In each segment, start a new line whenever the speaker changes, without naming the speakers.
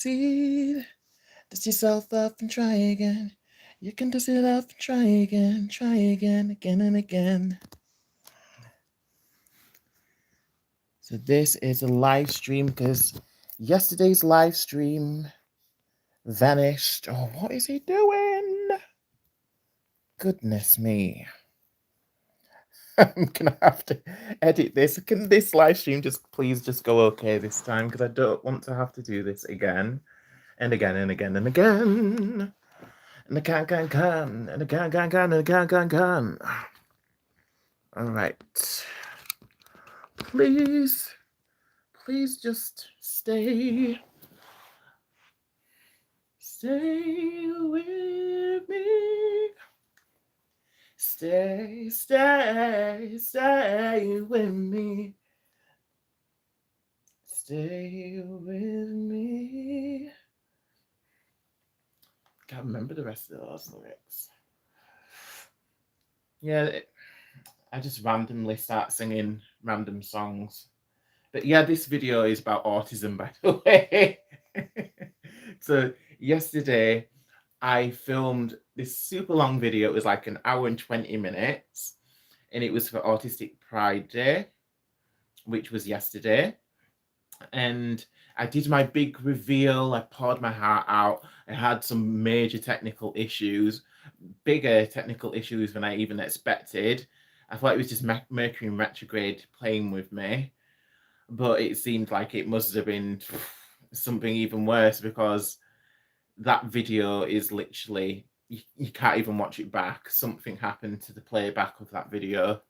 Succeed. Dust yourself up and try again. You can dust it up and try again, again and again. So this is a live stream because yesterday's live stream vanished. Oh, what is he doing? Goodness me. I'm gonna have to edit this. Can this live stream please go okay this time? Because I don't want to have to do this again and again and again and again. And again, and again. All right. Please just stay with me. Stay with me. Stay with me. Can't remember the rest of those lyrics. Yeah, I just randomly start singing random songs. But yeah, this video is about autism, by the way. So yesterday, I filmed this super long video. It was like an hour and 20 minutes. And it was for Autistic Pride Day, which was yesterday. And I did my big reveal. I poured my heart out. I had some major technical issues, bigger technical issues than I even expected. I thought it was just Mercury in retrograde playing with me. But it seemed like it must have been something even worse, because that video is literally, you can't even watch it back. Something happened to the playback of that video.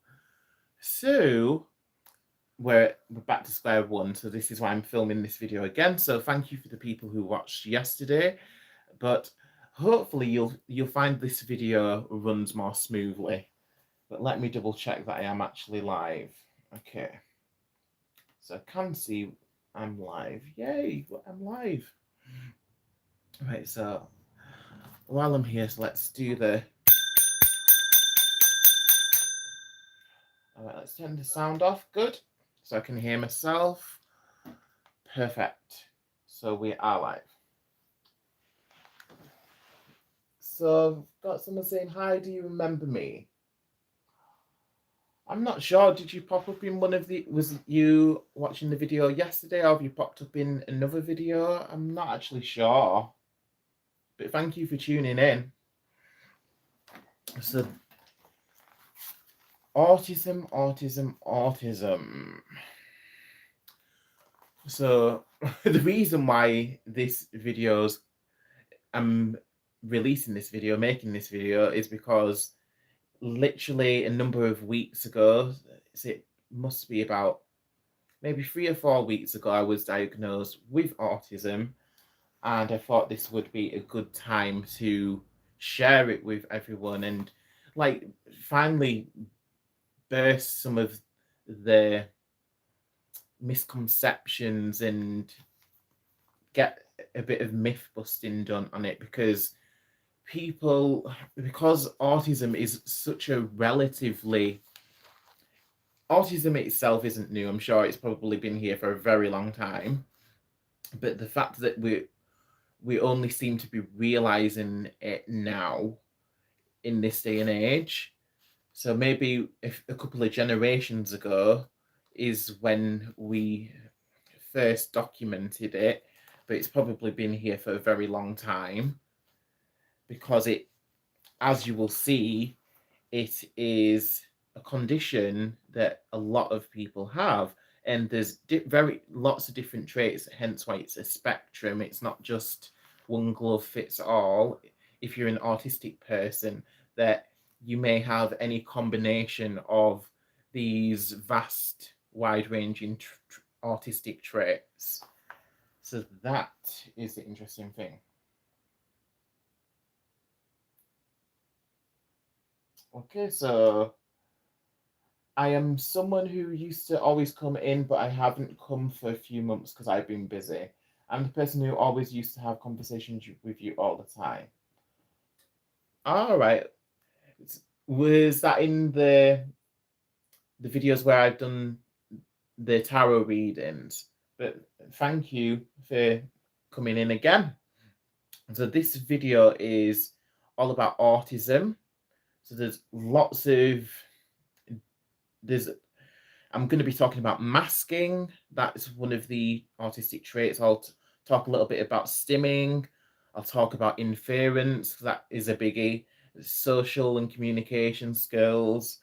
So we're back to square one. So this is why I'm filming this video again. So thank you for the people who watched yesterday. But hopefully you'll find this video runs more smoothly. But let me double check that I am actually live. Okay. So I can see I'm live. Yay, I'm live. Right, so while I'm here, so let's do the... All right, let's turn the sound off. Good. So I can hear myself. Perfect. So we are live. So got someone saying, hi, do you remember me? I'm not sure. Did you pop up in one of the... Was it you watching the video yesterday, or have you popped up in another video? I'm not actually sure. But thank you for tuning in. So, autism. So, the reason why this video's... I'm releasing this video, making this video, is because literally a number of weeks ago, it must be about maybe 3 or 4 weeks ago, I was diagnosed with autism, and I thought this would be a good time to share it with everyone and like finally burst some of the misconceptions and get a bit of myth busting done on it, because autism is such a relatively... Autism itself isn't new. I'm sure it's probably been here for a very long time. But the fact that we only seem to be realizing it now in this day and age. So maybe if a couple of generations ago is when we first documented it, but it's probably been here for a very long time, because it, as you will see, it is a condition that a lot of people have, and there's lots of different traits, hence why it's a spectrum. It's not just one glove fits all. If you're an autistic person, that you may have any combination of these vast, wide-ranging autistic traits. So that is the interesting thing. Okay, so I am someone who used to always come in, but I haven't come for a few months because I've been busy. I'm the person who always used to have conversations with you all the time. All right. Was that in the videos where I've done the tarot readings? But thank you for coming in again. So this video is all about autism. So I'm going to be talking about masking. That's one of the autistic traits. I'll talk a little bit about stimming. I'll talk about inference. That is a biggie. Social and communication skills.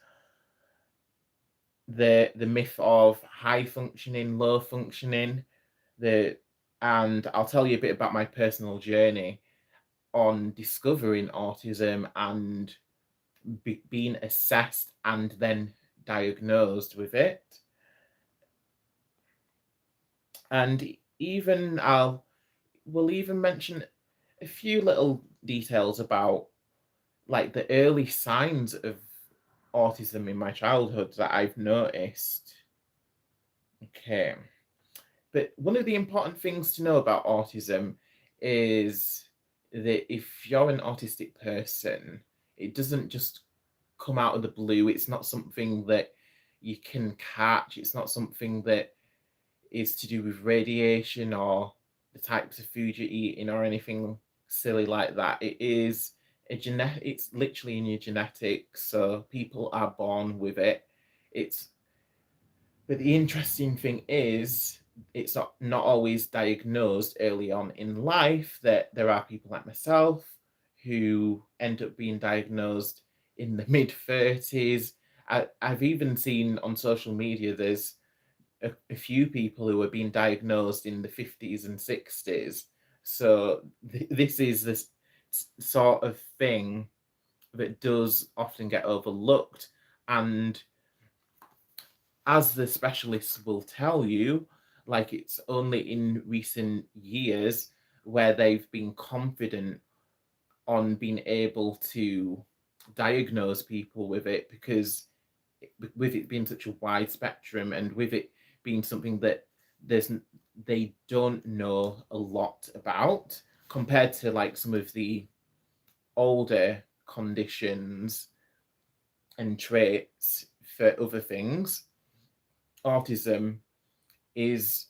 The myth of high functioning, low functioning. And I'll tell you a bit about my personal journey on discovering autism and being assessed and then diagnosed with it. And we'll even mention a few little details about like the early signs of autism in my childhood that I've noticed. Okay. But one of the important things to know about autism is that if you're an autistic person, it doesn't just come out of the blue. It's not something that you can catch. It's not something that is to do with radiation or the types of food you're eating or anything silly like that. It's literally in your genetics. So people are born with it. But the interesting thing is, it's not always diagnosed early on in life. That there are people like myself who end up being diagnosed in the mid-30s. I've even seen on social media there's a few people who are being diagnosed in the 50s and 60s. So this is this sort of thing that does often get overlooked. And as the specialists will tell you, like, it's only in recent years where they've been confident on being able to diagnose people with it, because with it being such a wide spectrum and with it being something that they don't know a lot about compared to like some of the older conditions and traits for other things. Autism is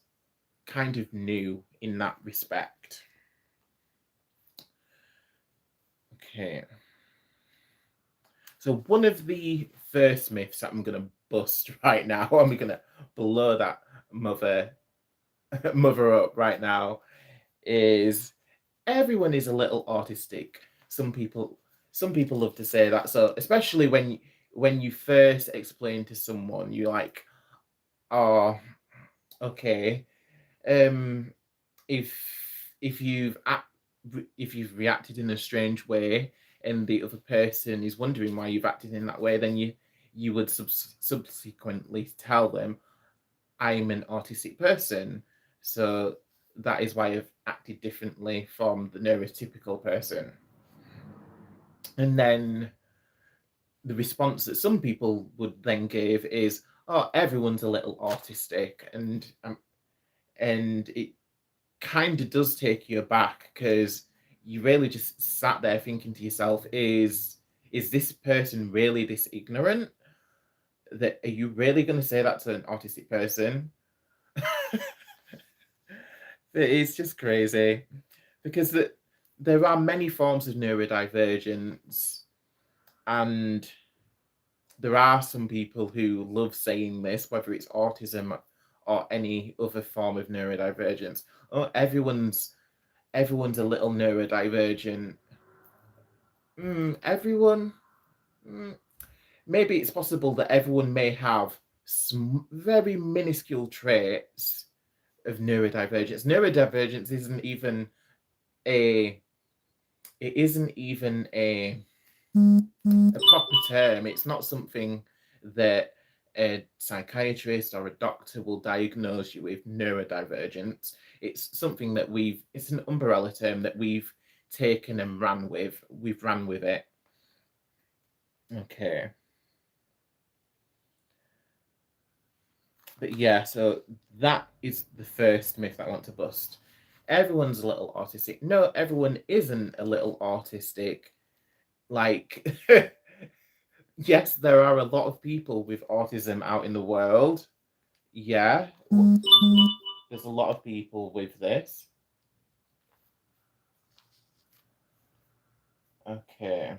kind of new in that respect. Okay. So one of the first myths that I'm going to bust right now, I'm going to blow that mother up right now, is everyone is a little autistic. Some people love to say that. So especially when you first explain to someone, you're like, oh, okay. If you've reacted in a strange way and the other person is wondering why you've acted in that way, then you would subsequently tell them, I'm an autistic person, so that is why I've acted differently from the neurotypical person. And then the response that some people would then give is, oh, everyone's a little autistic, and it kind of does take you aback, because you really just sat there thinking to yourself, is this person really this ignorant? That are you really going to say that to an autistic person? It's just crazy, because there are many forms of neurodivergence, and there are some people who love saying this, whether it's autism or any other form of neurodivergence. Oh, everyone's a little neurodivergent. Everyone. Maybe it's possible that everyone may have some very minuscule traits of neurodivergence. Neurodivergence isn't even a proper term. It's not something that a psychiatrist or a doctor will diagnose you with neurodivergence. It's something that it's an umbrella term that we've taken and ran with. We've ran with it. Okay. But yeah, so that is the first myth that I want to bust. Everyone's a little autistic. No, everyone isn't a little autistic. Like, yes, there are a lot of people with autism out in the world. Yeah, there's a lot of people with this. Okay.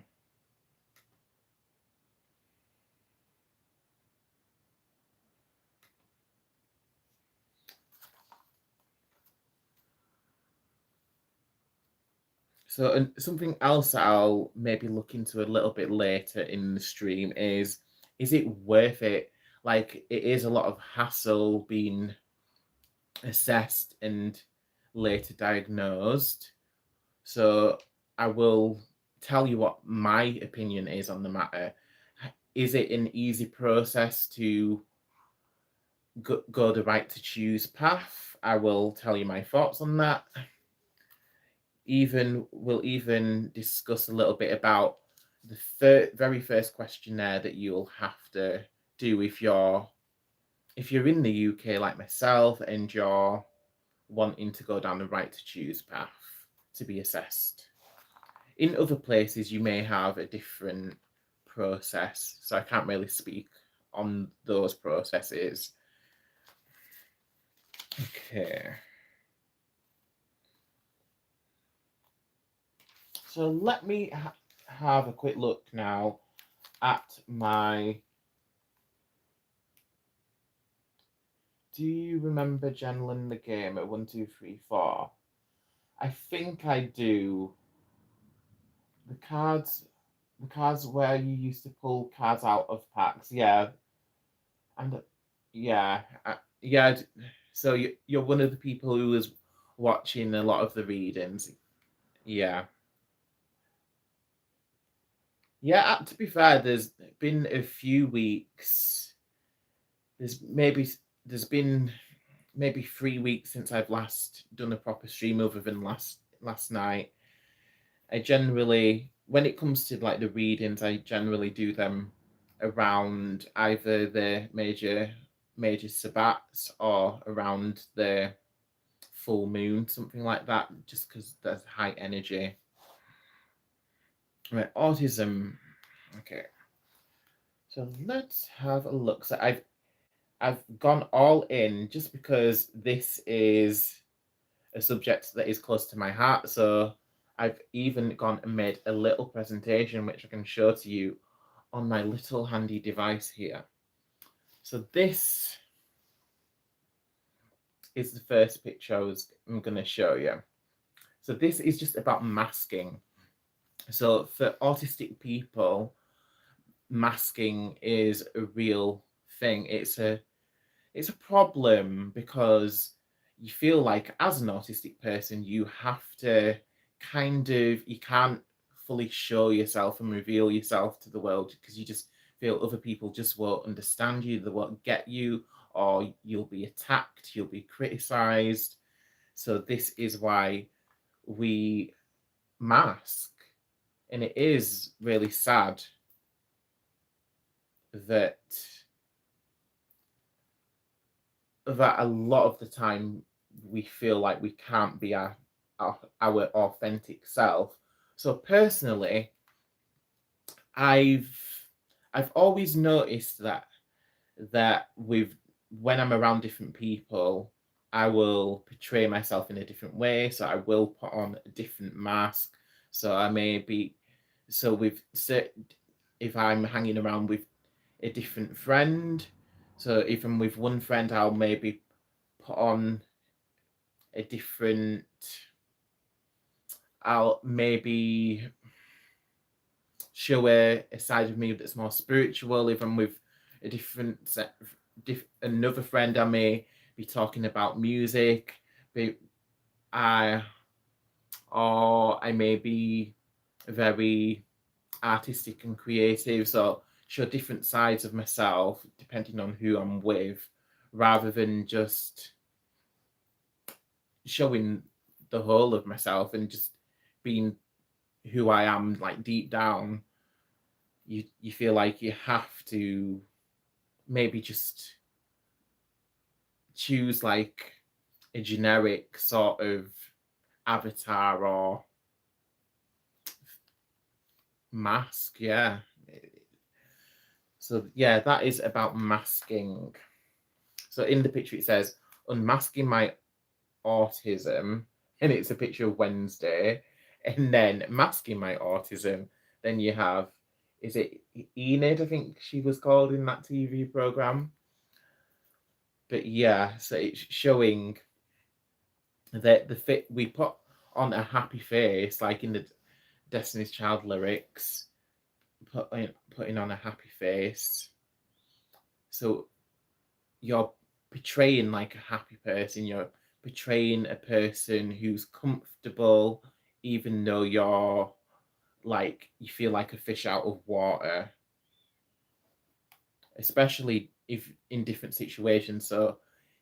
So, and something else I'll maybe look into a little bit later in the stream is it worth it? Like, it is a lot of hassle being assessed and later diagnosed. So, I will tell you what my opinion is on the matter. Is it an easy process to go the right to choose path? I will tell you my thoughts on that. We'll even discuss a little bit about the very first questionnaire that you'll have to do if you're in the UK like myself and you're wanting to go down the right to choose path to be assessed. In other places, you may have a different process, so I can't really speak on those processes. Okay. So let me have a quick look now at my. Do you remember Genlin the game at 1, 2, 3, 4? I think I do. The cards where you used to pull cards out of packs, yeah, and yeah, yeah. So you're one of the people who was watching a lot of the readings, yeah. Yeah, to be fair, there's been a few weeks. There's been maybe 3 weeks since I've last done a proper stream, other than last night. I generally, when it comes to like the readings, I generally do them around either the major sabbats or around the full moon, something like that, just because there's high energy. Right, autism. Okay, so let's have a look. So I've gone all in just because this is a subject that is close to my heart. So I've even gone and made a little presentation which I can show to you on my little handy device here. So this is the first picture I'm going to show you. So this is just about masking. So for autistic people, masking is a real thing. It's a problem because you feel like as an autistic person, you have to you can't fully show yourself and reveal yourself to the world because you just feel other people just won't understand you, they won't get you, or you'll be attacked, you'll be criticized. So this is why we mask. And it is really sad that a lot of the time we feel like we can't be our authentic self. So personally, I've always noticed that with when I'm around different people, I will portray myself in a different way. So I will put on a different mask. So I may be if I'm hanging around with a different friend. So even with one friend, I'll maybe put on a different. I'll maybe show a side of me that's more spiritual. If I'm with a another friend, I may be talking about music. Or I may be very artistic and creative. So show different sides of myself depending on who I'm with, rather than just showing the whole of myself and just being who I am, like deep down. You feel like you have to maybe just choose like a generic sort of avatar or mask. Yeah. So yeah, that is about masking. So in the picture it says unmasking my autism, and it's a picture of Wednesday, And then masking my autism, then you have, is it Enid, I think she was called in that TV program. But yeah, so it's showing that the fit we put on a happy face, like in the Destiny's Child lyrics, putting on a happy face. So you're portraying like a happy person. You're portraying a person who's comfortable, even though you're like you feel like a fish out of water, especially if in different situations. So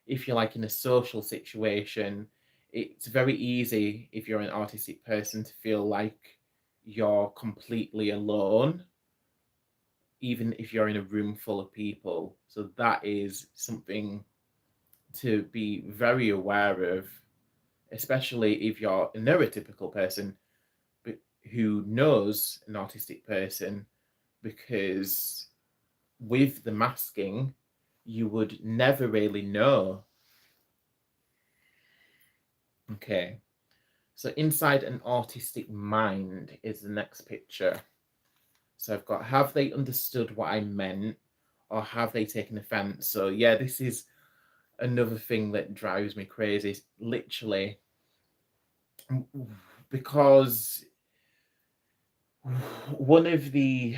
if you're like in a social situation, it's very easy if you're an autistic person to feel like you're completely alone, even if you're in a room full of people. So that is something to be very aware of, especially if you're a neurotypical person who knows an autistic person, because with the masking, you would never really know. Okay, so inside an autistic mind is the next picture. So I've got, have they understood what I meant, or have they taken offense? So yeah, this is another thing that drives me crazy, literally, because one of the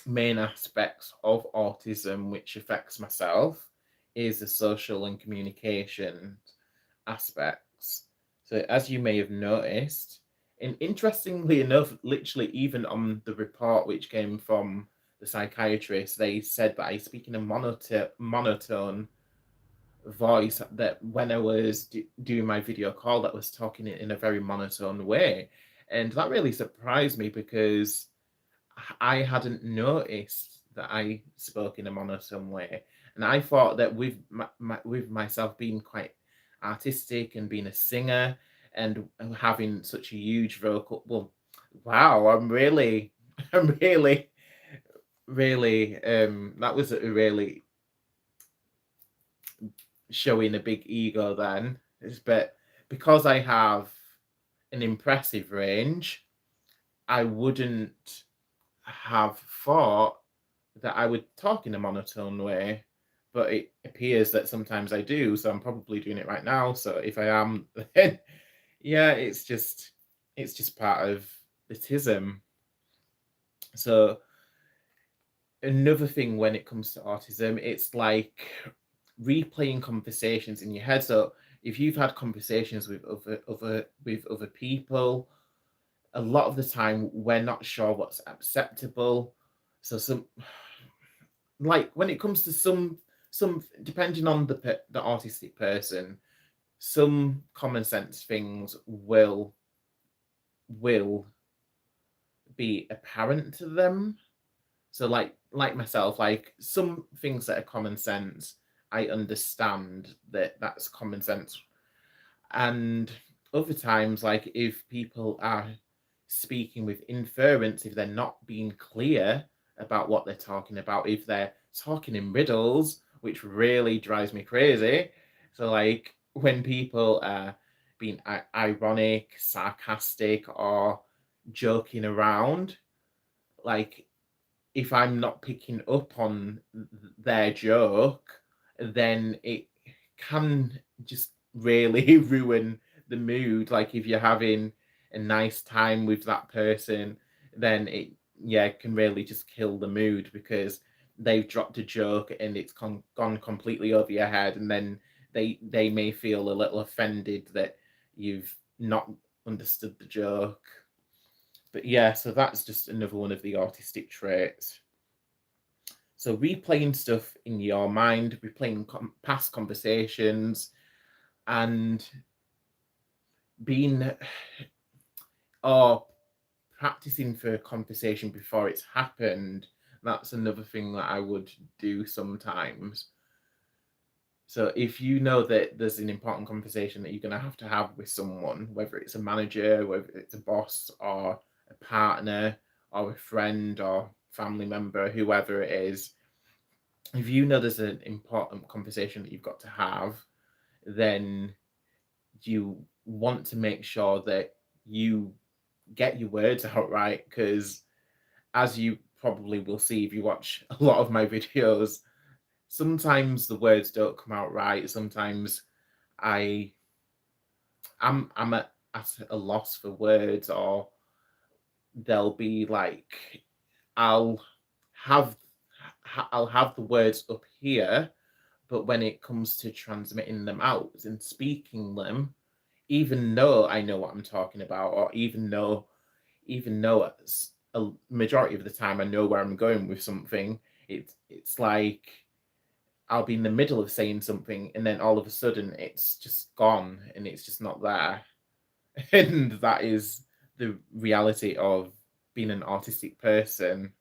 main aspects of autism which affects myself is the social and communication aspects. So as you may have noticed, and interestingly enough, literally even on the report which came from the psychiatrist, they said that I speak in a monotone voice, that when I was doing my video call, that was talking in a very monotone way. And that really surprised me, because I hadn't noticed that I spoke in a monotone way, and I thought that with with myself being quite artistic and being a singer and having such a huge vocal, well, wow, I'm really, I'm really, really, that was a really showing a big ego then. But because I have an impressive range, I wouldn't have thought that I would talk in a monotone way, but it appears that sometimes I do, so I'm probably doing it right now. So if I am, then yeah, it's just part of autism. So another thing when it comes to autism, it's like replaying conversations in your head. So if you've had conversations with other people, a lot of the time we're not sure what's acceptable. So some, like when it comes to some depending on the autistic person, some common sense things will be apparent to them. So like myself, like some things that are common sense, I understand that that's common sense. And other times, like if people are speaking with inference, if they're not being clear about what they're talking about, if they're talking in riddles, which really drives me crazy. So like when people are being ironic, sarcastic, or joking around, like if I'm not picking up on their joke, then it can just really ruin the mood. Like if you're having a nice time with that person, then it, yeah, can really just kill the mood, because they've dropped a joke and it's gone completely over your head, and then they may feel a little offended that you've not understood the joke. But yeah, so that's just another one of the autistic traits. So replaying stuff in your mind, replaying past conversations, and being or practicing for a conversation before it's happened. That's another thing that I would do sometimes. So if you know that there's an important conversation that you're going to have with someone, whether it's a manager, whether it's a boss or a partner or a friend or family member, whoever it is, if you know there's an important conversation that you've got to have, then you want to make sure that you get your words out right, because as you probably will see if you watch a lot of my videos, sometimes the words don't come out right. Sometimes I I'm at a loss for words, or they'll be like, I'll have I'll have the words up here, but when it comes to transmitting them out and speaking them, even though I know what I'm talking about, or even though a majority of the time I know where I'm going with something, it's like I'll be in the middle of saying something and then all of a sudden it's just gone and it's just not there. And that is the reality of being an autistic person.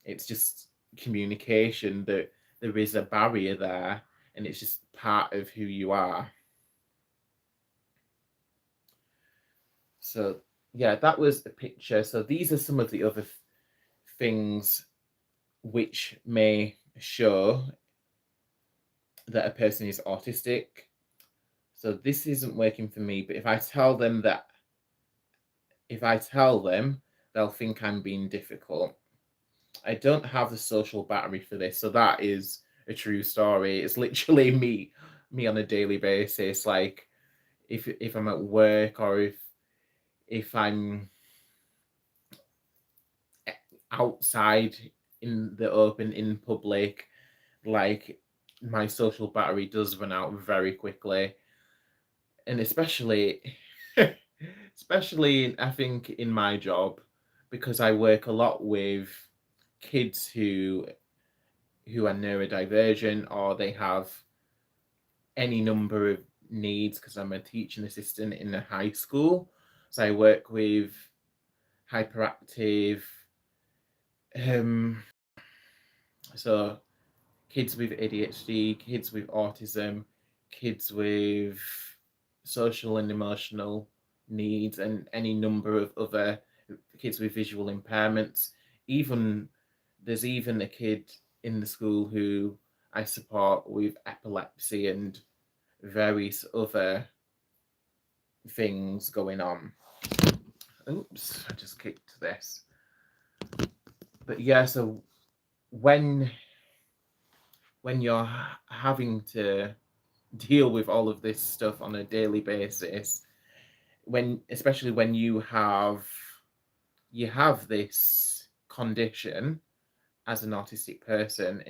It's just communication, that there is a barrier there, and it's just part of who you are. So yeah, that was a picture. So these are some of the other things which may show that a person is autistic. So this isn't working for me, but if I tell them, they'll think I'm being difficult. I don't have the social battery for this, so that is a true story. It's literally me on a daily basis. Like if I'm at work, or if I'm outside in the open, in public, like my social battery does run out very quickly. And especially especially I think in my job, because I work a lot with kids who are neurodivergent, or they have any number of needs, because I'm a teaching assistant in a high school. So I work with hyperactive, um so kids with ADHD, kids with autism, kids with social and emotional needs, and any number of other kids with visual impairments. Even there's even a kid in the school who I support with epilepsy and various other things going on. Oops, I just kicked this. But yeah, so when you're having to deal with all of this stuff on a daily basis, especially when you have this condition as an autistic person,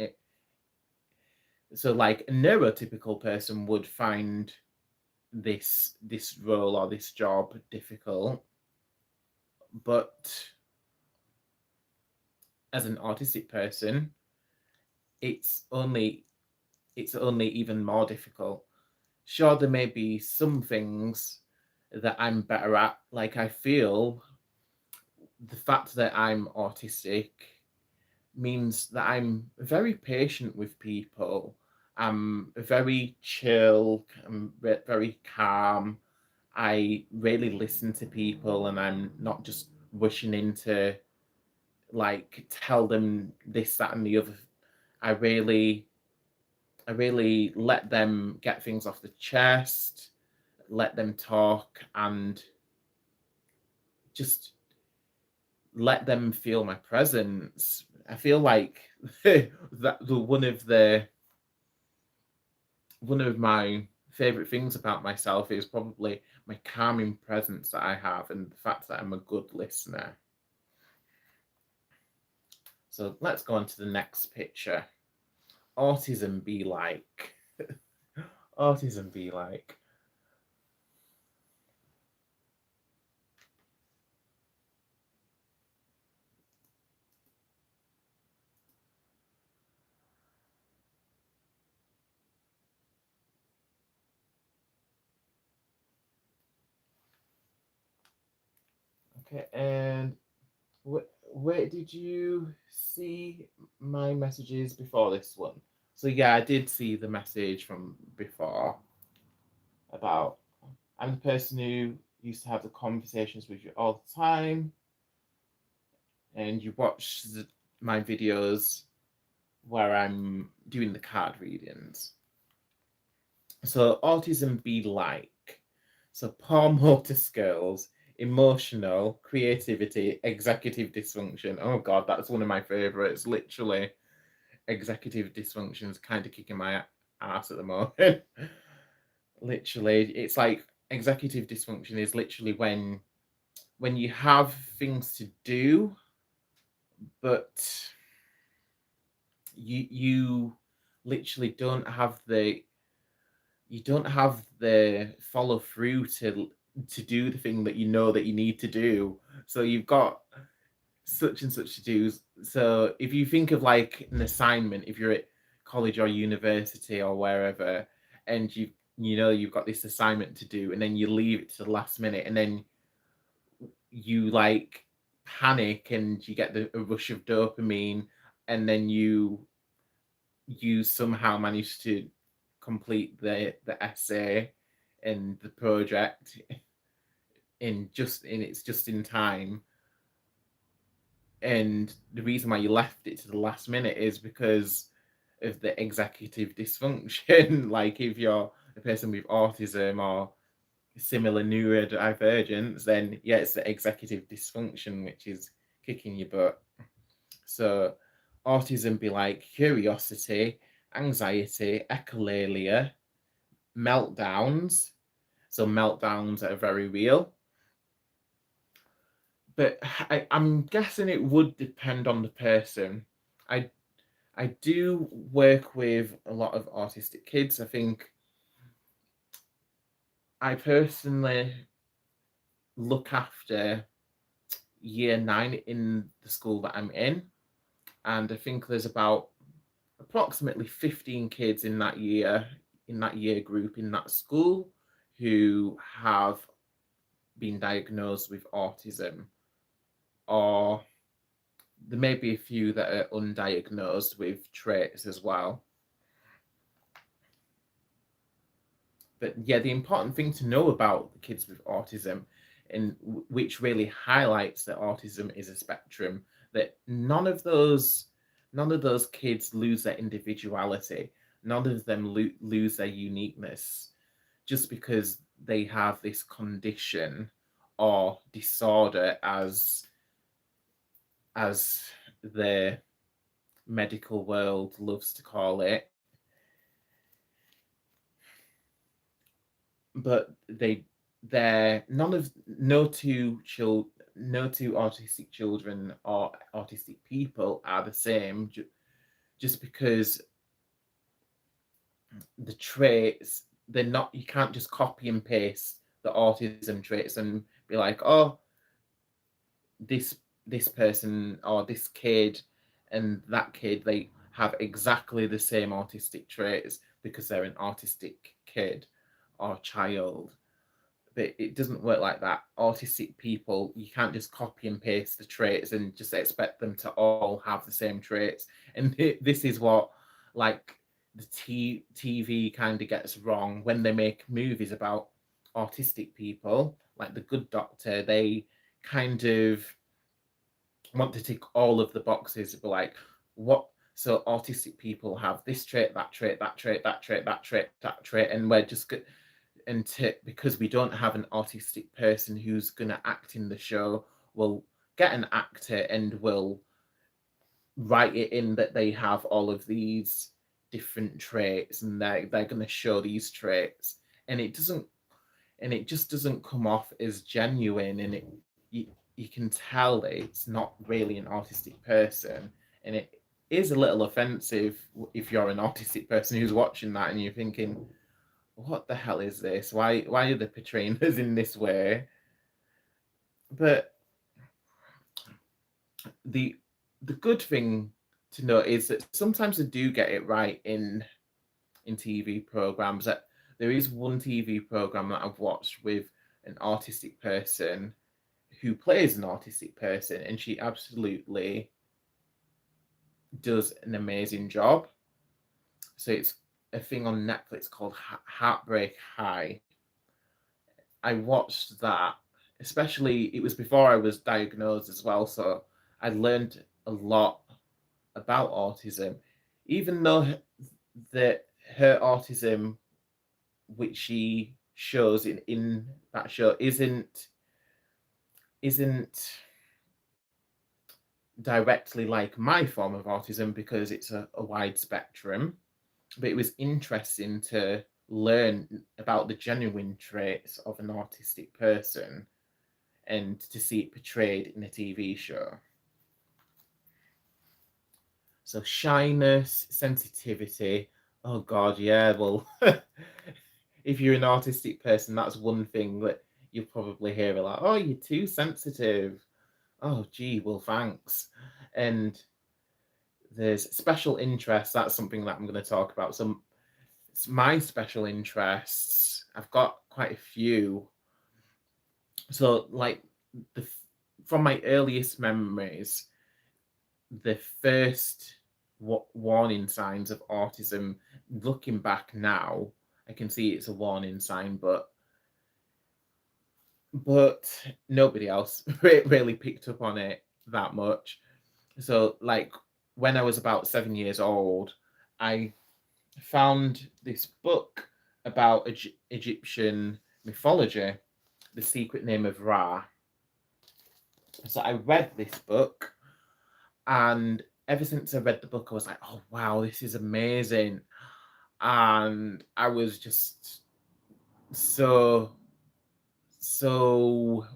so like a neurotypical person would find this role or this job difficult, but as an autistic person, it's only even more difficult. Sure, there may be some things that I'm better at. Like, I feel the fact that I'm autistic means that I'm very patient with people. I'm very chill. I'm very calm. I really listen to people, and I'm not just wishing into like tell them this, that, and the other. I really, I really let them get things off the chest, let them talk, and just let them feel my presence. I feel like that one of my favorite things about myself is probably my calming presence that I have, and the fact that I'm a good listener. So let's go on to the next picture. Autism be like. Autism be like. Okay, and where did you see my messages before this one? So yeah, I did see the message from before about I'm the person who used to have the conversations with you all the time, and you watch my videos where I'm doing the card readings. So autism be like. So poor motor skills, emotional, creativity, executive dysfunction. Oh God, that's one of my favorites. Literally, executive dysfunction is kind of kicking my ass at the moment. Literally, it's like executive dysfunction is literally when you have things to do, but you literally don't have the follow through to do the thing that you know that you need to do. So you've got such and such to do. So if you think of like an assignment, if you're at college or university or wherever, and you know you've got this assignment to do, and then you leave it to the last minute, and then you like panic and you get a rush of dopamine, and then you somehow manage to complete the essay and the project it's just in time. And the reason why you left it to the last minute is because of the executive dysfunction. Like if you're a person with autism or similar neurodivergence, then yeah, it's the executive dysfunction which is kicking your butt. So autism be like curiosity, anxiety, echolalia, meltdowns. So meltdowns are very real. But I'm guessing it would depend on the person. I I do work with a lot of autistic kids. I think I personally look after year 9 in the school that I'm in, and I think there's about approximately 15 kids in that year group in that school who have been diagnosed with autism, or there may be a few that are undiagnosed with traits as well. But yeah, the important thing to know about the kids with autism, and which really highlights that autism is a spectrum, that none of those kids lose their individuality. None of them lose their uniqueness just because they have this condition or disorder, as the medical world loves to call it. But they're none of no two autistic children or autistic people are the same, just because the traits, they're not, you can't just copy and paste the autism traits and be like, oh, this person or this kid and that kid, they have exactly the same autistic traits because they're an autistic kid or child. But it doesn't work like that. Autistic people, you can't just copy and paste the traits and just expect them to all have the same traits. And this is what, like, the TV kind of gets wrong when they make movies about autistic people, like The Good Doctor. They kind of want to tick all of the boxes, but like, what? So autistic people have this trait, that trait, that trait, that trait, that trait, that trait, and we're just because we don't have an autistic person who's going to act in the show, we'll get an actor and we'll write it in that they have all of these different traits, and they're going to show these traits, and it just doesn't come off as genuine, and you can tell that it's not really an autistic person, and it is a little offensive if you're an autistic person who's watching that and you're thinking, what the hell is this? Why are they portraying us in this way? But the good thing to note is that sometimes they do get it right in TV programs. That there is one TV program that I've watched with an autistic person who plays an autistic person, and she absolutely does an amazing job. So it's a thing on Netflix called Heartbreak High. I watched that, especially it was before I was diagnosed as well, so I learned a lot about autism, even though that her autism, which she shows in that show, isn't isn't directly like my form of autism because it's a wide spectrum, but it was interesting to learn about the genuine traits of an autistic person and to see it portrayed in a TV show. So shyness, sensitivity. Oh God, yeah. Well, if you're an autistic person, that's one thing that you'll probably hear a lot. Oh, you're too sensitive. Oh, gee, well, thanks. And there's special interests. That's something that I'm going to talk about. So it's my special interests. I've got quite a few. So, like, the from my earliest memories, the first warning signs of autism, looking back now, I can see it's a warning sign, but nobody else really picked up on it that much. So, like, when I was about 7 years old, I found this book about Egyptian mythology, The Secret Name of Ra. So I read this book, and ever since I read the book, I was like, oh, wow, this is amazing. And I was just so, so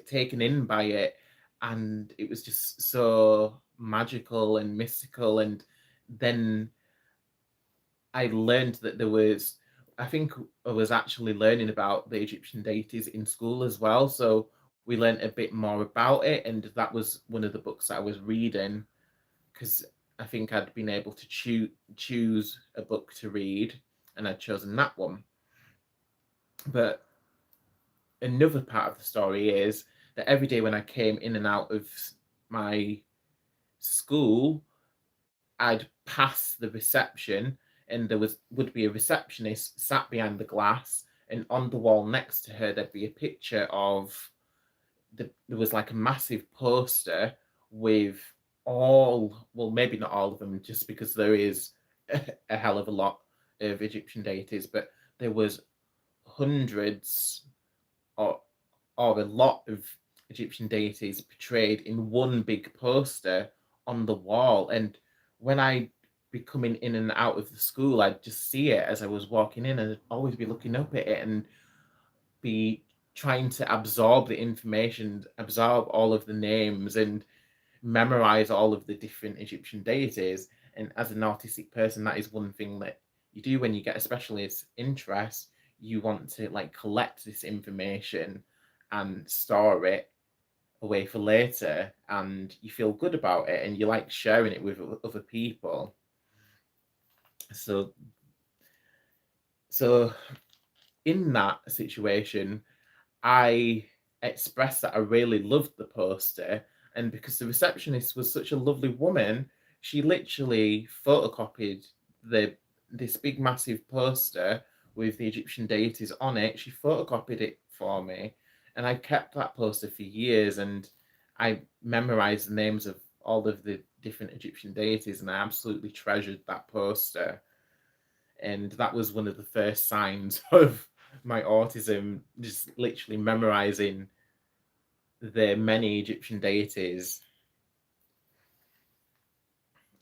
taken in by it. And it was just so magical and mystical. And then I learned that I think I was actually learning about the Egyptian deities in school as well. So we learned a bit more about it. And that was one of the books that I was reading because I think I'd been able to choose a book to read and I'd chosen that one. But another part of the story is that every day when I came in and out of my school, I'd pass the reception and there would be a receptionist sat behind the glass, and on the wall next to her there'd be a picture of there was like a massive poster with well, maybe not all of them, just because there is a hell of a lot of Egyptian deities, but there was hundreds or a lot of Egyptian deities portrayed in one big poster on the wall. And when I'd be coming in and out of the school, I'd just see it as I was walking in, and I'd always be looking up at it and be trying to absorb the information, absorb all of the names, and memorize all of the different Egyptian deities. And as an autistic person, that is one thing that you do when you get a specialist interest. You want to like collect this information and store it away for later, and you feel good about it and you like sharing it with other people. So in that situation, I expressed that I really loved the poster, and because the receptionist was such a lovely woman, she literally photocopied this big massive poster with the Egyptian deities on it. She photocopied it for me, and I kept that poster for years, and I memorized the names of all of the different Egyptian deities, and I absolutely treasured that poster. And that was one of the first signs of my autism, just literally memorizing the many Egyptian deities.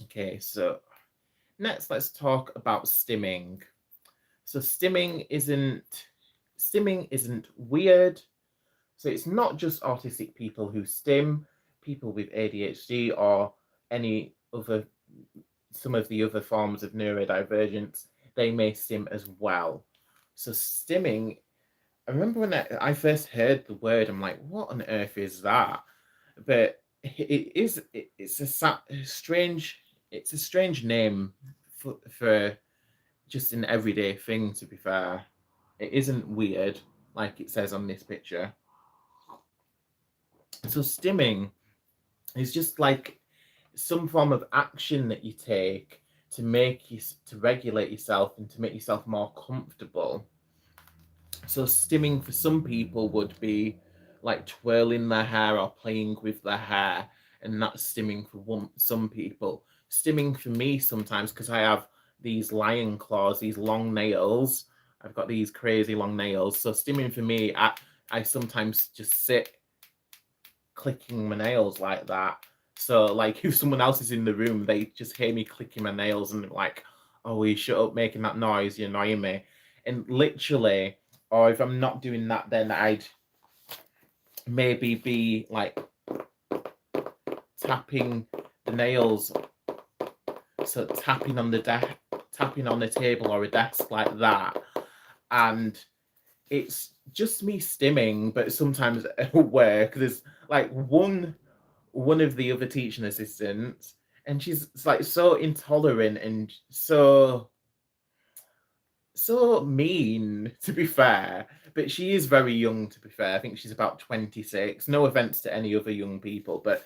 Okay, so next let's talk about stimming. So stimming isn't weird. So it's not just autistic people who stim, people with ADHD or any other some of the other forms of neurodivergence, they may stim as well. So stimming, I remember when I first heard the word, I'm like, what on earth is that? But it's a strange name for just an everyday thing, to be fair. It isn't weird like it says on this picture. So stimming is just like some form of action that you take to regulate yourself and to make yourself more comfortable. So stimming for some people would be like twirling their hair or playing with their hair, and that's stimming for some people. Stimming for me sometimes, because I have these lion claws, these long nails. I've got these crazy long nails. So stimming for me, I sometimes just sit clicking my nails like that. So like if someone else is in the room, they just hear me clicking my nails and like, oh, will you shut up making that noise? You're annoying me. And literally, or if I'm not doing that, then I'd maybe be like tapping the nails, so tapping on the tapping on a table or a desk like that. And it's just me stimming, but sometimes at work there's like one of the other teaching assistants, and she's like so intolerant and so mean, to be fair. But she is very young, to be fair. I think she's about 26. No offense to any other young people, but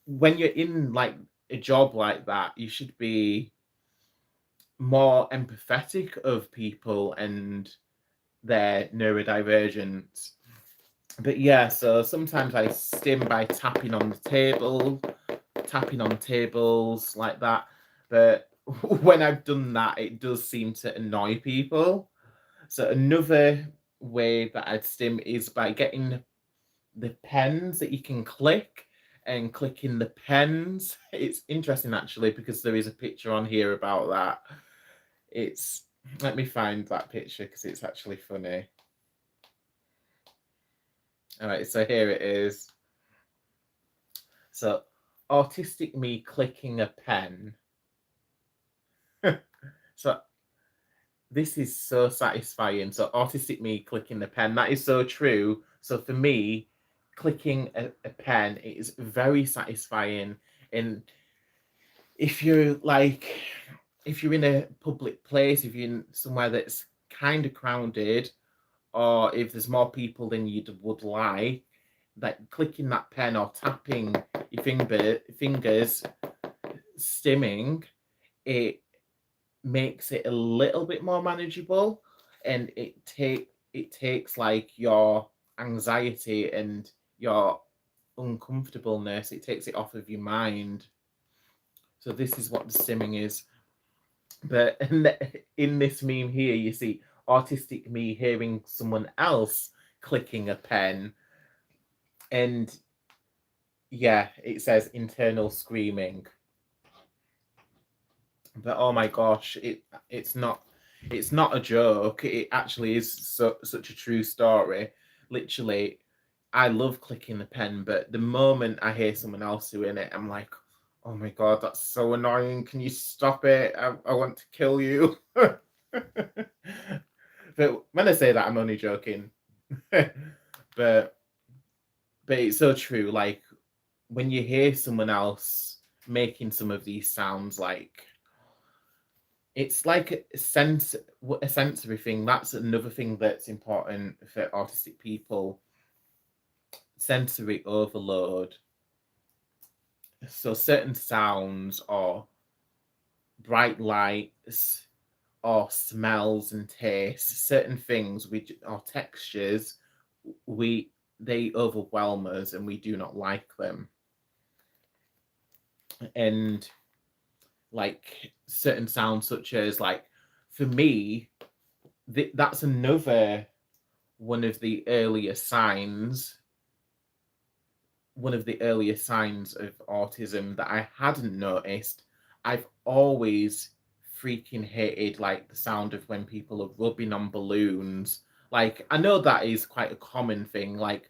when you're in like a job like that, you should be more empathetic of people and their neurodivergence. But yeah, so sometimes I stim by tapping on the table, tapping on tables like that. But when I've done that, it does seem to annoy people. So another way that I'd stim is by getting the pens that you can click and clicking the pens. It's interesting actually because there is a picture on here about that. It's Let me find that picture because it's actually funny. All right, so here it is. So autistic me clicking a pen. So this is so satisfying. So autistic me clicking the pen, that is so true. So for me, clicking a pen, it is very satisfying. And if you're like, if you're in a public place, if you're in somewhere that's kind of crowded, or if there's more people than you would like clicking that pen or tapping your fingers, stimming, it makes it a little bit more manageable, and it takes like your anxiety and your uncomfortableness, it takes it off of your mind. So this is what the stimming is. But in this meme here, you see autistic me hearing someone else clicking a pen, and yeah, it says internal screaming. But oh my gosh, it's not a joke. It actually is such a true story. Literally, I love clicking the pen, but the moment I hear someone else doing it, I'm like, oh my god, that's so annoying. Can you stop it? I want to kill you. But when I say that, I'm only joking. but it's so true. Like when you hear someone else making some of these sounds, like it's like a sensory thing. That's another thing that's important for autistic people. Sensory overload. So certain sounds or bright lights or smells and tastes, certain things or textures, they overwhelm us and we do not like them. And like certain sounds such as, like, for me, that's another one of the earlier signs of autism that I hadn't noticed. I've always freaking hated like the sound of when people are rubbing on balloons. Like, I know that is quite a common thing, like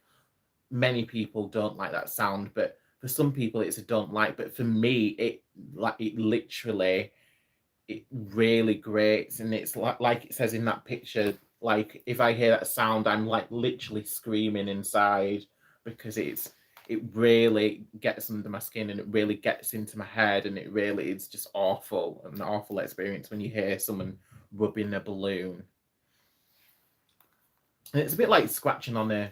many people don't like that sound, but for some people it's a don't like. But for me, it literally, it really grates, and it's like it says in that picture, like if I hear that sound, I'm like literally screaming inside, because it really gets under my skin and it really gets into my head, and it really is just awful, an awful experience when you hear someone rubbing a balloon. And it's a bit like scratching on a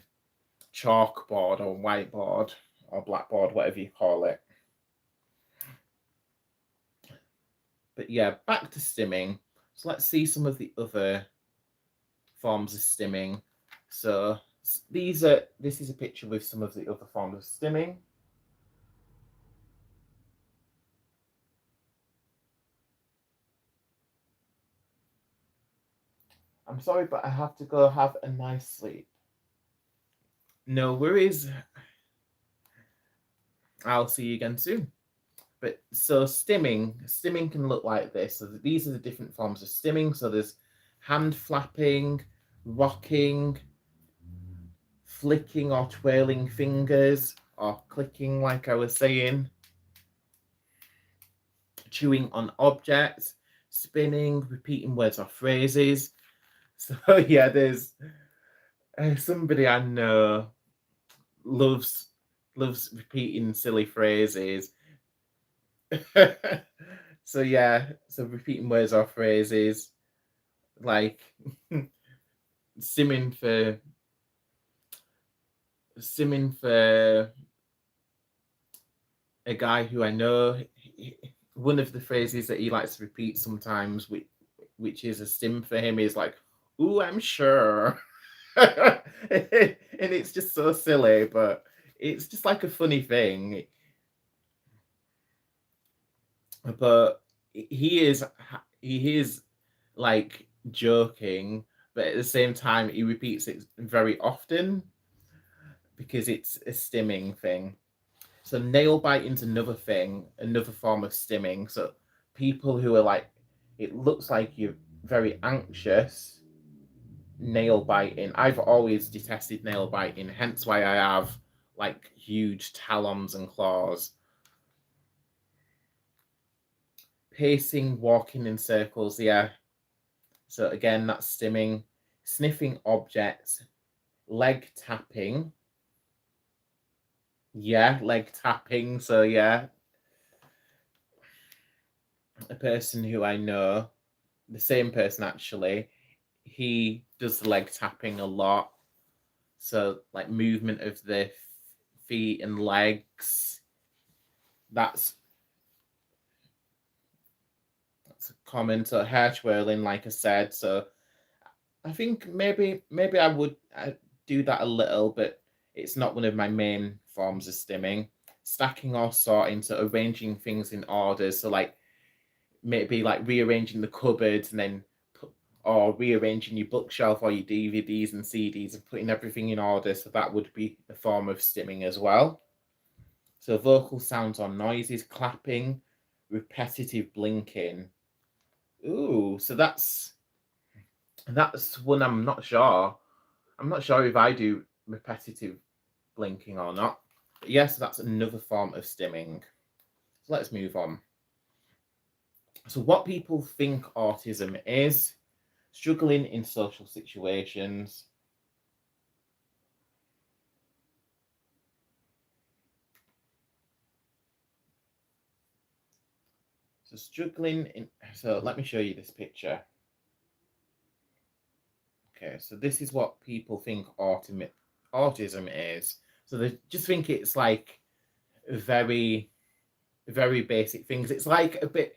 chalkboard or whiteboard or blackboard, whatever you call it. But yeah, back to stimming. So let's see some of the other forms of stimming. So this is a picture with some of the other forms of stimming. I'm sorry, but I have to go have a nice sleep. No worries. I'll see you again soon. But so stimming can look like this. So these are the different forms of stimming. So there's hand flapping, rocking, flicking or twirling fingers, or clicking, like I was saying, chewing on objects, spinning, repeating words or phrases. So yeah, there's somebody I know loves repeating silly phrases. So yeah, so repeating words or phrases like simming for a guy who I know. One of the phrases that he likes to repeat sometimes, which is a stim for him, is like, "Ooh, I'm sure," and it's just so silly, but it's just like a funny thing. But he is like joking, but at the same time he repeats it very often because it's a stimming thing. So nail biting's another thing, another form of stimming. So people who are like, it looks like you're very anxious, nail biting. I've always detested nail biting, hence why I have like huge talons and claws. Pacing, walking in circles, yeah. So again, that's stimming. Sniffing objects, leg tapping. Yeah, leg tapping. So yeah, a person who I know, the same person actually, he does the leg tapping a lot. So like movement of the feet and legs. That's a common. So hair twirling, like I said. So I think maybe I would do that a little, but it's not one of my main forms of stimming. Stacking or sorting, so arranging things in order. So like maybe like rearranging the cupboards and then or rearranging your bookshelf or your DVDs and CDs and putting everything in order. So that would be a form of stimming as well. So vocal sounds or noises, clapping, repetitive blinking. Ooh, so that's one I'm not sure. I'm not sure if I do repetitive blinking or not. But yes, that's another form of stimming. So let's move on. So what people think autism is: struggling in social situations, so let me show you this picture. Okay, so this is what people think autism is. So they just think it's like very, very basic things. It's like a bit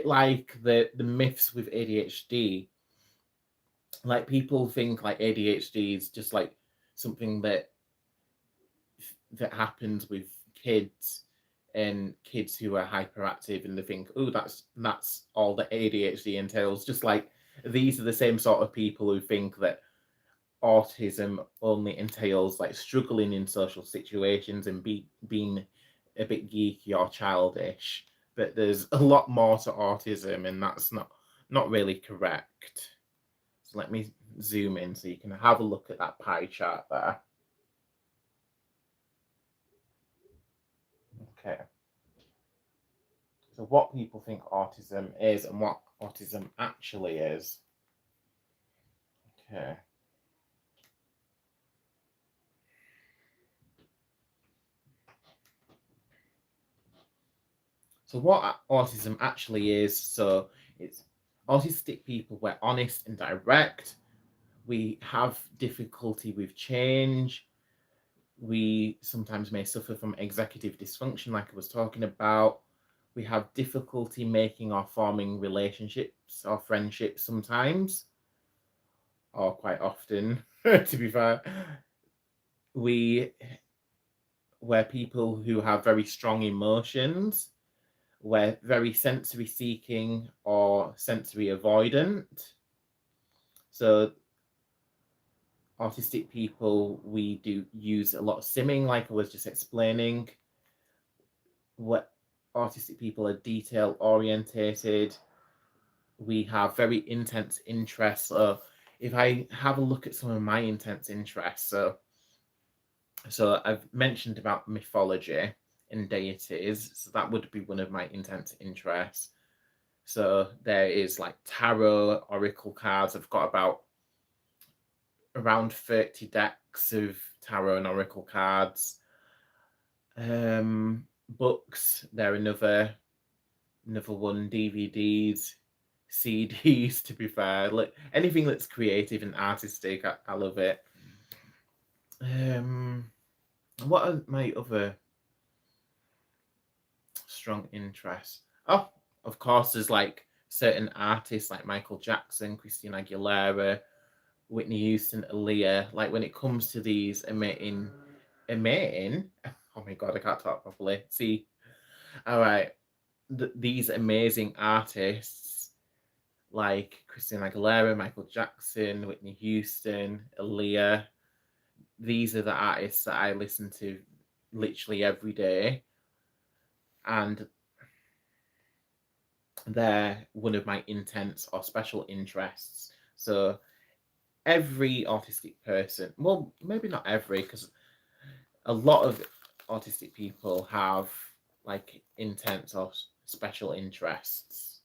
like the myths with ADHD. Like people think like ADHD is just like something that happens with kids and kids who are hyperactive, and they think, oh, that's all that ADHD entails. Just like these are the same sort of people who think that autism only entails like struggling in social situations and being a bit geeky or childish. But there's a lot more to autism, and that's not really correct. So let me zoom in so you can have a look at that pie chart there. Okay. So what people think autism is and what autism actually is. Okay. So what autism actually is, so it's autistic people, we're honest and direct. We have difficulty with change. We sometimes may suffer from executive dysfunction, like I was talking about. We have difficulty making or forming relationships or friendships sometimes, or quite often, to be fair. We're people who have very strong emotions. We're very sensory seeking or sensory avoidant. So autistic people, we do use a lot of simming, like I was just explaining. what autistic people are detail orientated. We have very intense interests. So if I have a look at some of my intense interests, so I've mentioned about mythology and deities, so that would be one of my intense interests. So there is like tarot, oracle cards. I've got about around 30 decks of tarot and oracle cards. Books, they're another one. DVDs, CDs, to be fair. Like anything that's creative and artistic, I love it. What are my other strong interests? Oh, of course, there's like certain artists like Michael Jackson, Christina Aguilera, Whitney Houston, Aaliyah. Like when it comes to these emitting, oh my god, I can't talk properly. See, all right, these amazing artists like Christina Aguilera, Michael Jackson, Whitney Houston, Aaliyah. These are the artists that I listen to literally every day, and they're one of my intense or special interests. So every autistic person, well, maybe not every, because a lot of autistic people have like intense or special interests.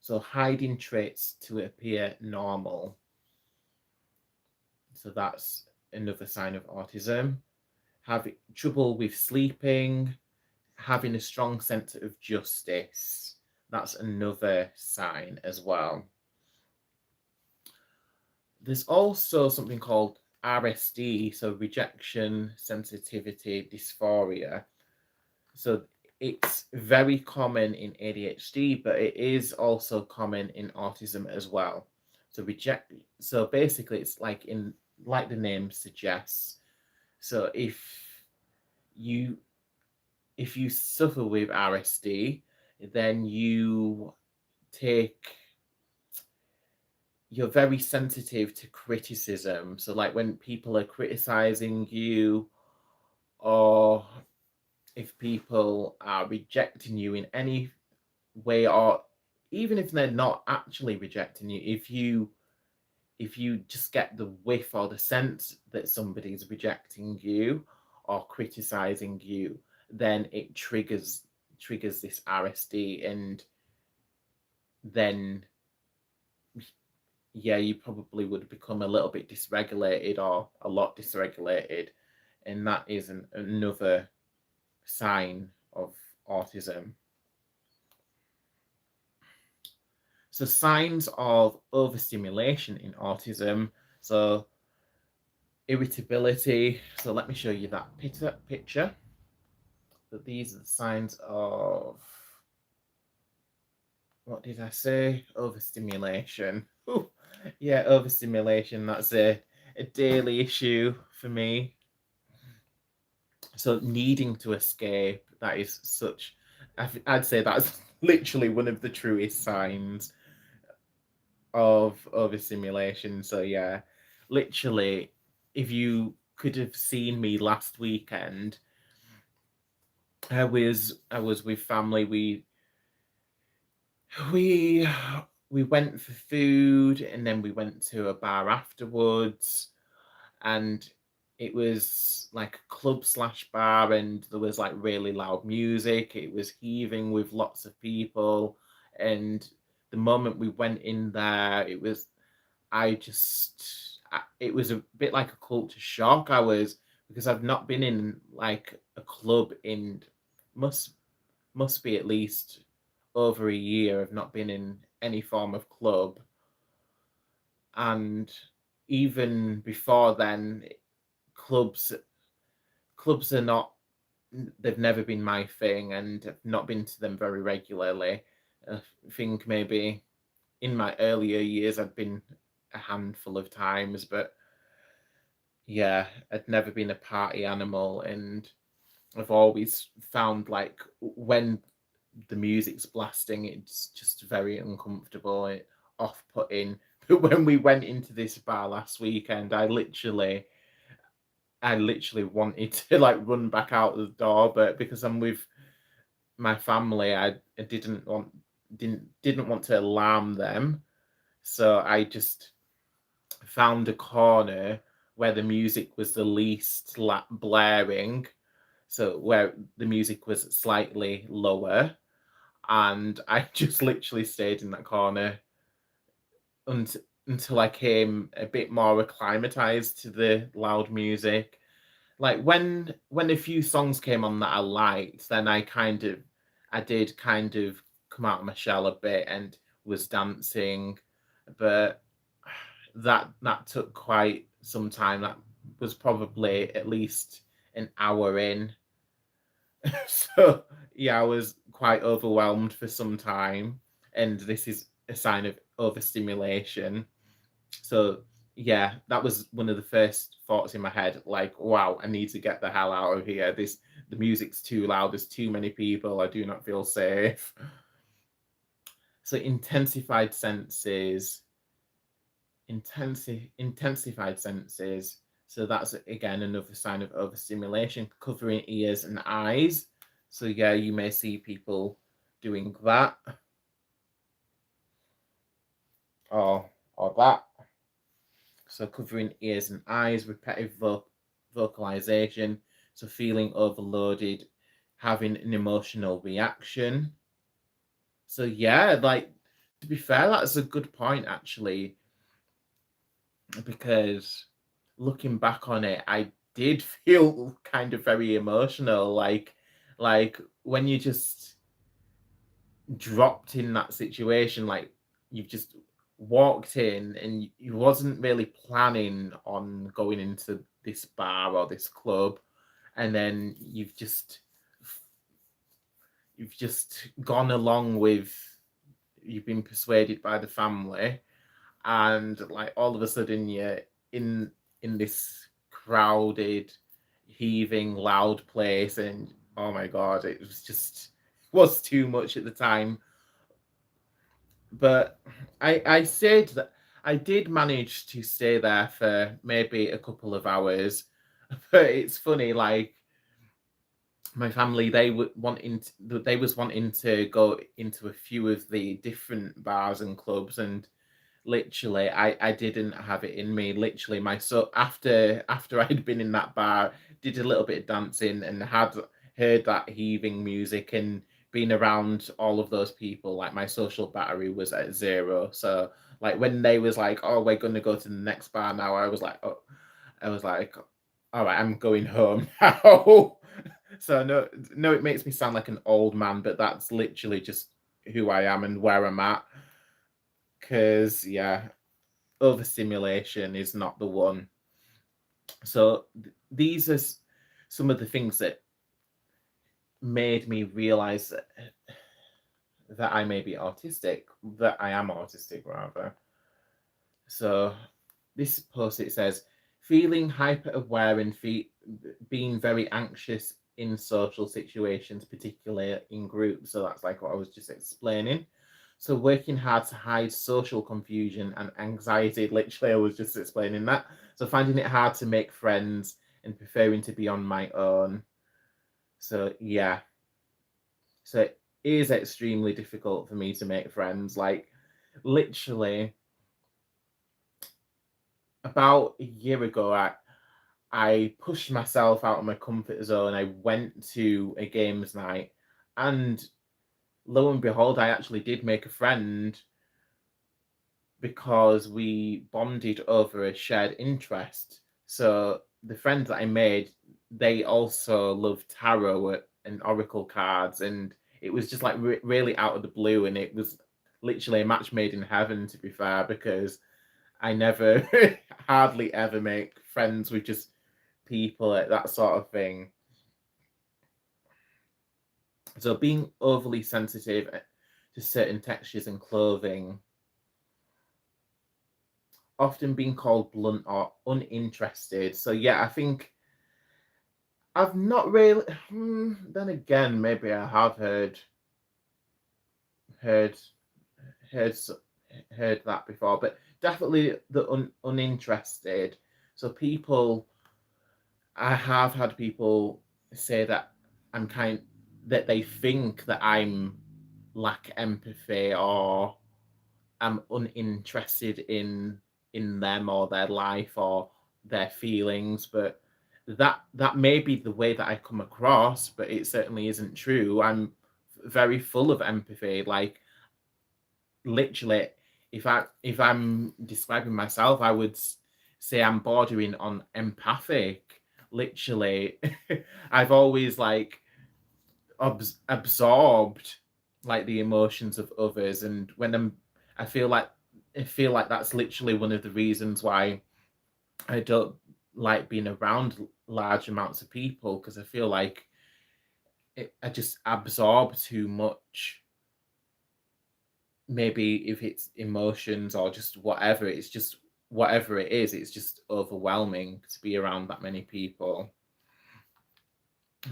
So hiding traits to appear normal. So that's another sign of autism. Having trouble with sleeping, having a strong sense of justice. That's another sign as well. There's also something called RSD, so rejection sensitivity dysphoria. So it's very common in ADHD, but it is also common in autism as well. So basically it's like the name suggests. So you if you suffer with RSD, then you're very sensitive to criticism. So like when people are criticizing you, or if people are rejecting you in any way, or even if they're not actually rejecting you, if you just get the whiff or the sense that somebody's rejecting you or criticizing you, then it triggers this RSD, and then yeah, you probably would become a little bit dysregulated or a lot dysregulated, and that is another sign of autism. So signs of overstimulation in autism. So irritability. So let me show you that picture. So these are the signs of, what did I say? Overstimulation. Ooh, yeah, overstimulation. That's a daily issue for me. So needing to escape, that is such, I'd say that's literally one of the truest signs of overstimulation. So yeah, literally, if you could have seen me last weekend, I was with family. We went for food, and then we went to a bar afterwards, and it was like a club slash bar, and there was like really loud music. It was heaving with lots of people, and the moment we went in there, it was it was a bit like a culture shock. Because I've not been in like a club in must be at least over a year. I've not been in any form of club, and even before then, clubs are not, they've never been my thing, and I've not been to them very regularly. I think maybe in my earlier years I'd been a handful of times, but yeah, I'd never been a party animal, and I've always found like when the music's blasting, it's just very uncomfortable and off-putting. But when we went into this bar last weekend, I literally I literally wanted to like run back out the door, but because I'm with my family, I didn't want to alarm them, so I just found a corner where the music was the least blaring, so where the music was slightly lower, and I just literally stayed in that corner until I came a bit more acclimatized to the loud music. Like when a few songs came on that I liked, then I did kind of come out of my shell a bit and was dancing, but that took quite some time. That was probably at least an hour in. So yeah, I was quite overwhelmed for some time, and this is a sign of overstimulation. So yeah, that was one of the first thoughts in my head. Like, wow, I need to get the hell out of here. The music's too loud. There's too many people. I do not feel safe. So intensified senses. So that's again another sign of overstimulation, covering ears and eyes. So yeah, you may see people doing that or that. So covering ears and eyes, repetitive vocalization, so feeling overloaded, having an emotional reaction. So yeah, like to be fair, that's a good point actually, because looking back on it, I did feel kind of very emotional, like when you just dropped in that situation, like you've just walked in and you wasn't really planning on going into this bar or this club, and then you've just gone along with, you've been persuaded by the family, and like all of a sudden you're in this crowded, heaving, loud place, and oh my god, was too much at the time. But I said that I did manage to stay there for maybe a couple of hours. But it's funny, like my family, they was wanting to go into a few of the different bars and clubs, and literally I didn't have it in me. Literally my so after I'd been in that bar, did a little bit of dancing and had heard that heaving music and been around all of those people, like my social battery was at zero. So like when they was like, oh, we're gonna go to the next bar now, I was like, all right, I'm going home now. So no, it makes me sound like an old man, but that's literally just who I am and where I'm at. Because yeah, overstimulation is not the one. So these are some of the things that made me realize that I may be autistic, that I am autistic rather. So this post, it says, feeling hyper aware and being very anxious in social situations, particularly in groups. So that's like what I was just explaining. So working hard to hide social confusion and anxiety. Literally, I was just explaining that. So finding it hard to make friends and preferring to be on my own. So yeah. So it is extremely difficult for me to make friends. Like literally about a year ago, I pushed myself out of my comfort zone. I went to a games night, and lo and behold, I actually did make a friend because we bonded over a shared interest. So the friends that I made, they also love tarot and oracle cards, and it was just like really out of the blue, and it was literally a match made in heaven, to be fair, because I never hardly ever make friends with just people at that sort of thing. So being overly sensitive to certain textures and clothing, often being called blunt or uninterested. So yeah, I think I've not really. Then again, maybe I have heard heard heard that before, but definitely the uninterested. So people I have had people say that that they think that I'm lack empathy, or I'm uninterested in them or their life or their feelings, but that may be the way that I come across, but it certainly isn't true. I'm very full of empathy. Like, literally, if I'm describing myself, I would say I'm bordering on empathic. Literally, I've always like absorbed like the emotions of others, and when I feel like that's literally one of the reasons why I don't like being around large amounts of people, because I feel like I just absorb too much. Maybe if it's emotions or just whatever, it's just whatever it is, it's just overwhelming to be around that many people.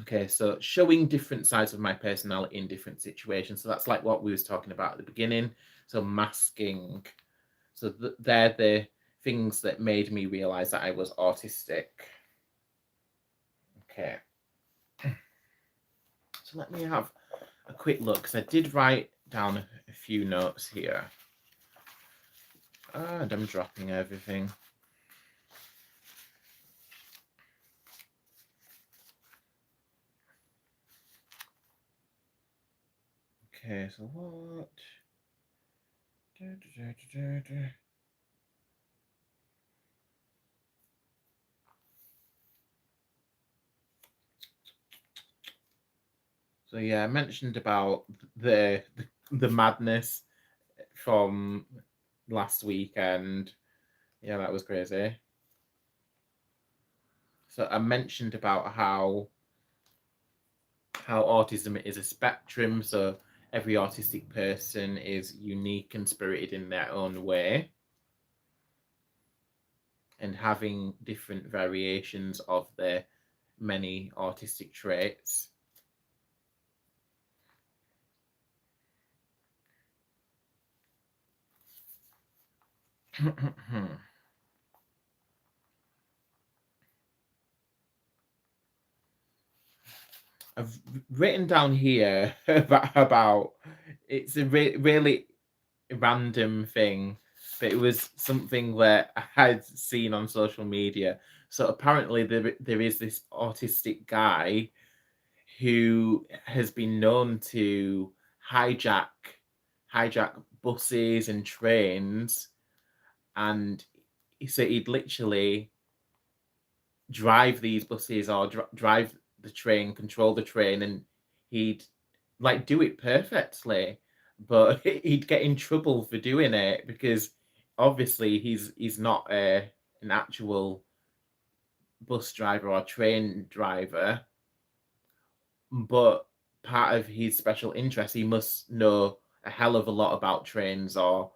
Okay, so showing different sides of my personality in different situations. So that's like what we was talking about at the beginning. So masking. So they're the things that made me realize that I was autistic. Okay. So let me have a quick look, because I did write down a few notes here. And I'm dropping everything. Okay, so what? So yeah, I mentioned about the madness from last weekend. Yeah, that was crazy. So I mentioned about how autism is a spectrum. So every autistic person is unique and spirited in their own way, and having different variations of the many autistic traits. I've written down here about it's a really random thing, but it was something that I had seen on social media. So apparently there is this autistic guy who has been known to hijack buses and trains, and so he'd literally drive these buses or drive the train, control the train, and he'd like do it perfectly, but he'd get in trouble for doing it because obviously he's not an actual bus driver or train driver, but part of his special interest, he must know a hell of a lot about trains or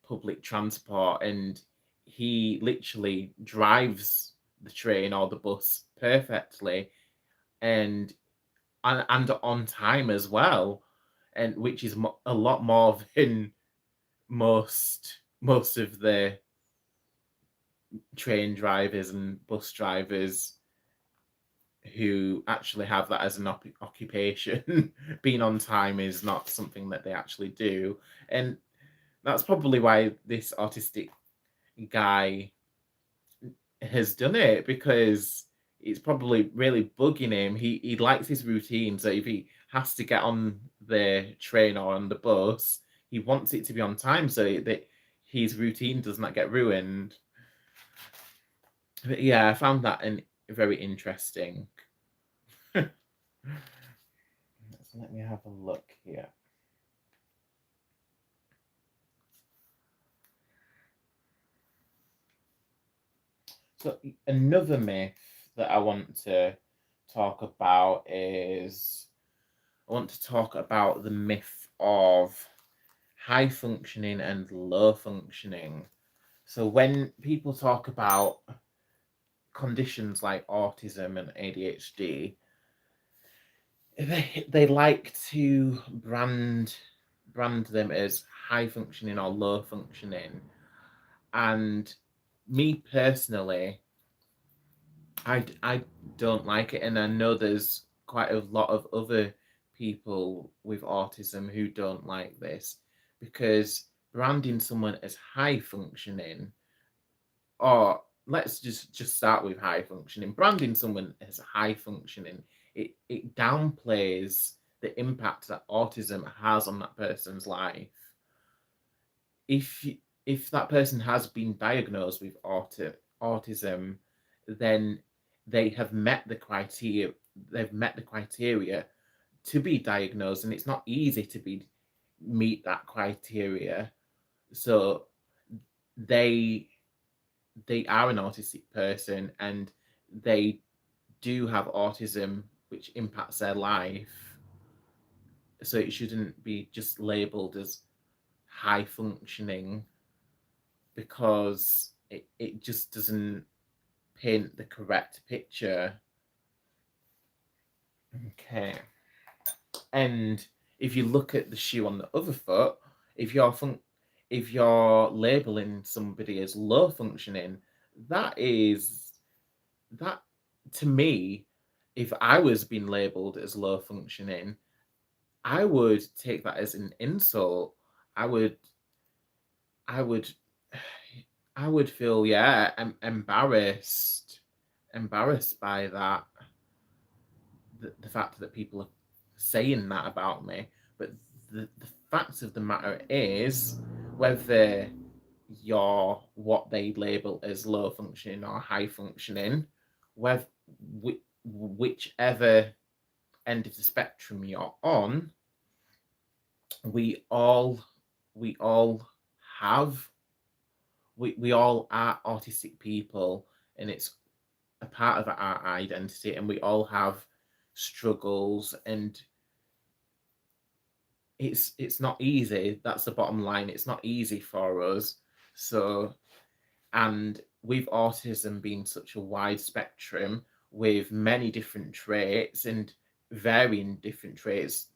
public transport, and he literally drives the train or the bus perfectly, and and on time as well, and which is a lot more than most of the train drivers and bus drivers who actually have that as an occupation. Being on time is not something that they actually do, and that's probably why this autistic guy has done it, because it's probably really bugging him. He likes his routine, so if he has to get on the train or on the bus, he wants it to be on time so that his routine does not get ruined. But yeah, I found that very interesting. So let me have a look here. So another myth that I want to talk about is I want to talk about the myth of high functioning and low functioning. So when people talk about conditions like autism and ADHD, they like to brand them as high functioning or low functioning. And me personally, I don't like it, and I know there's quite a lot of other people with autism who don't like this, because branding someone as high functioning, or let's just start with high functioning. Branding someone as high functioning, it downplays the impact that autism has on that person's life. If if that person has been diagnosed with autism, then they have met the criteria. They've met the criteria to be diagnosed, and it's not easy to be meet that criteria. So they they are an autistic person, and they do have autism, which impacts their life. So it shouldn't be just labeled as high functioning, because it just doesn't paint the correct picture. Okay. And if you look at the shoe on the other foot, if you're labeling somebody as low functioning, that is that to me, if I was being labeled as low functioning, I would take that as an insult. I would I would I would feel, yeah, embarrassed by that, the fact that people are saying that about me. But the fact of the matter is, whether you're what they label as low functioning or high functioning, whether whichever end of the spectrum you're on, we all we all have we all are autistic people, and it's a part of our identity, and we all have struggles, and it's not easy. That's the bottom line. It's not easy for us. So, and with autism being such a wide spectrum with many different traits and varying different traits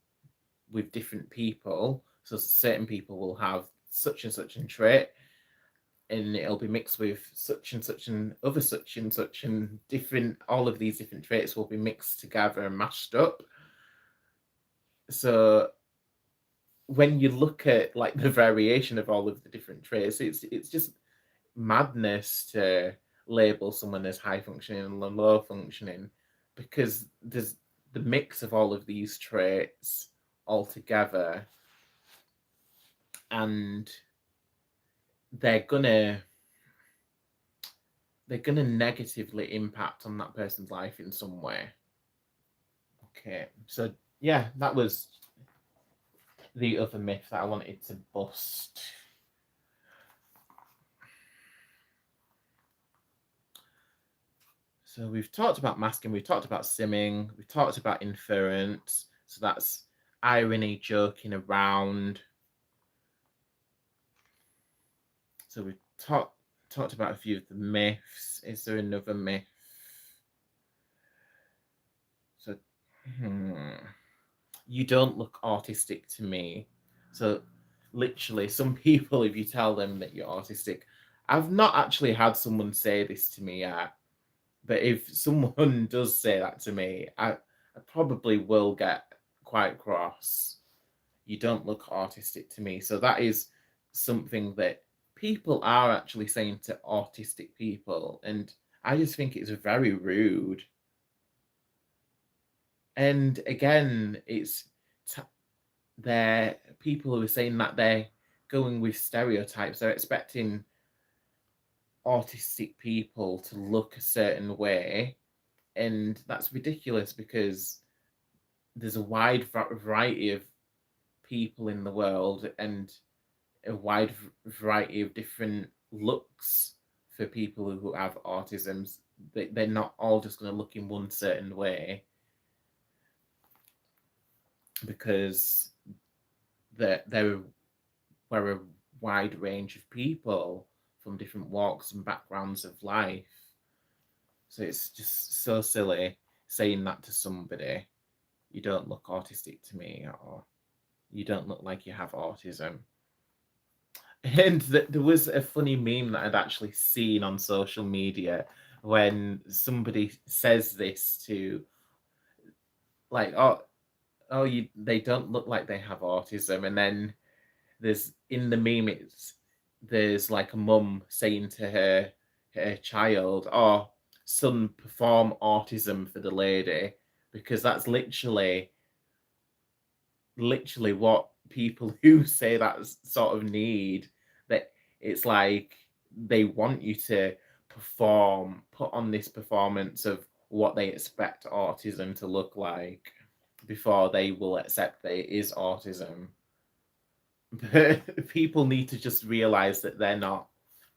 with different people, so certain people will have such and such a trait, and it'll be mixed with such and other such and different, all of these different traits will be mixed together and mashed up. So when you look at like the variation of all of the different traits, it's just madness to label someone as high functioning and low functioning, because there's the mix of all of these traits all together, and they're gonna they're going to negatively impact on that person's life in some way. Okay, so yeah, that was the other myth that I wanted to bust. So we've talked about masking, we've talked about simming, we've talked about inference. So that's irony, joking around. So we've talked about a few of the myths. Is there another myth? So, you don't look autistic to me. So, literally, some people, if you tell them that you're autistic, I've not actually had someone say this to me yet, but if someone does say that to me, I probably will get quite cross. You don't look autistic to me. So, that is something that people are actually saying to autistic people, and I just think it's very rude. And again, it's they're people who are saying that they're going with stereotypes. They're expecting autistic people to look a certain way, and that's ridiculous, because there's a wide variety of people in the world, and a wide variety of different looks for people who have autism. They're not all just going to look in one certain way, because there were a wide range of people from different walks and backgrounds of life. So it's just so silly saying that to somebody. You don't look autistic to me, or you don't look like you have autism. And there was a funny meme that I'd actually seen on social media when somebody says this to, like, oh, they don't look like they have autism, and then there's in the meme, there's like a mum saying to her child, "Oh, son, perform autism for the lady," because that's literally what people who say that sort of need. That it's like they want you to put on this performance of what they expect autism to look like before they will accept that it is autism. But people need to just realize that they're not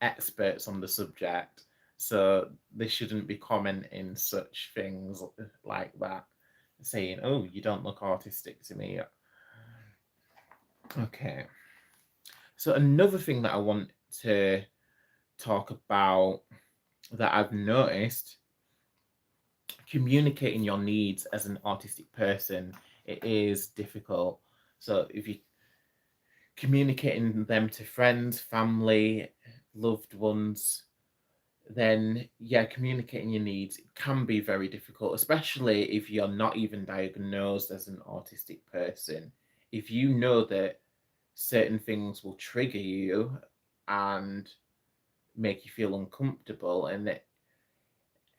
experts on the subject, so they shouldn't be commenting such things like that, saying, "Oh, you don't look autistic to me." Okay. So another thing that I want to talk about that I've noticed, communicating your needs as an autistic person, it is difficult. So if you communicating them to friends, family, loved ones, then yeah, communicating your needs can be very difficult, especially if you're not even diagnosed as an autistic person. If you know that certain things will trigger you and make you feel uncomfortable,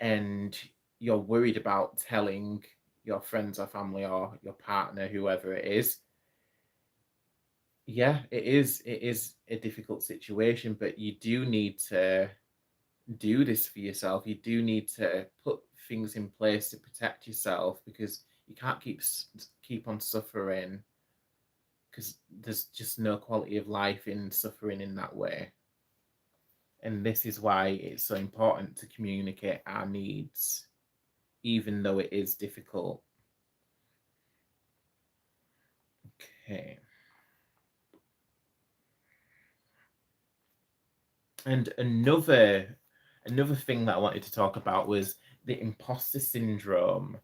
and you're worried about telling your friends or family or your partner, whoever it is, yeah, it is a difficult situation, but you do need to do this for yourself. You do need to put things in place to protect yourself, because you can't keep on suffering, because there's just no quality of life in suffering in that way. And this is why it's so important to communicate our needs, even though it is difficult. Okay. And another thing that I wanted to talk about was the imposter syndrome.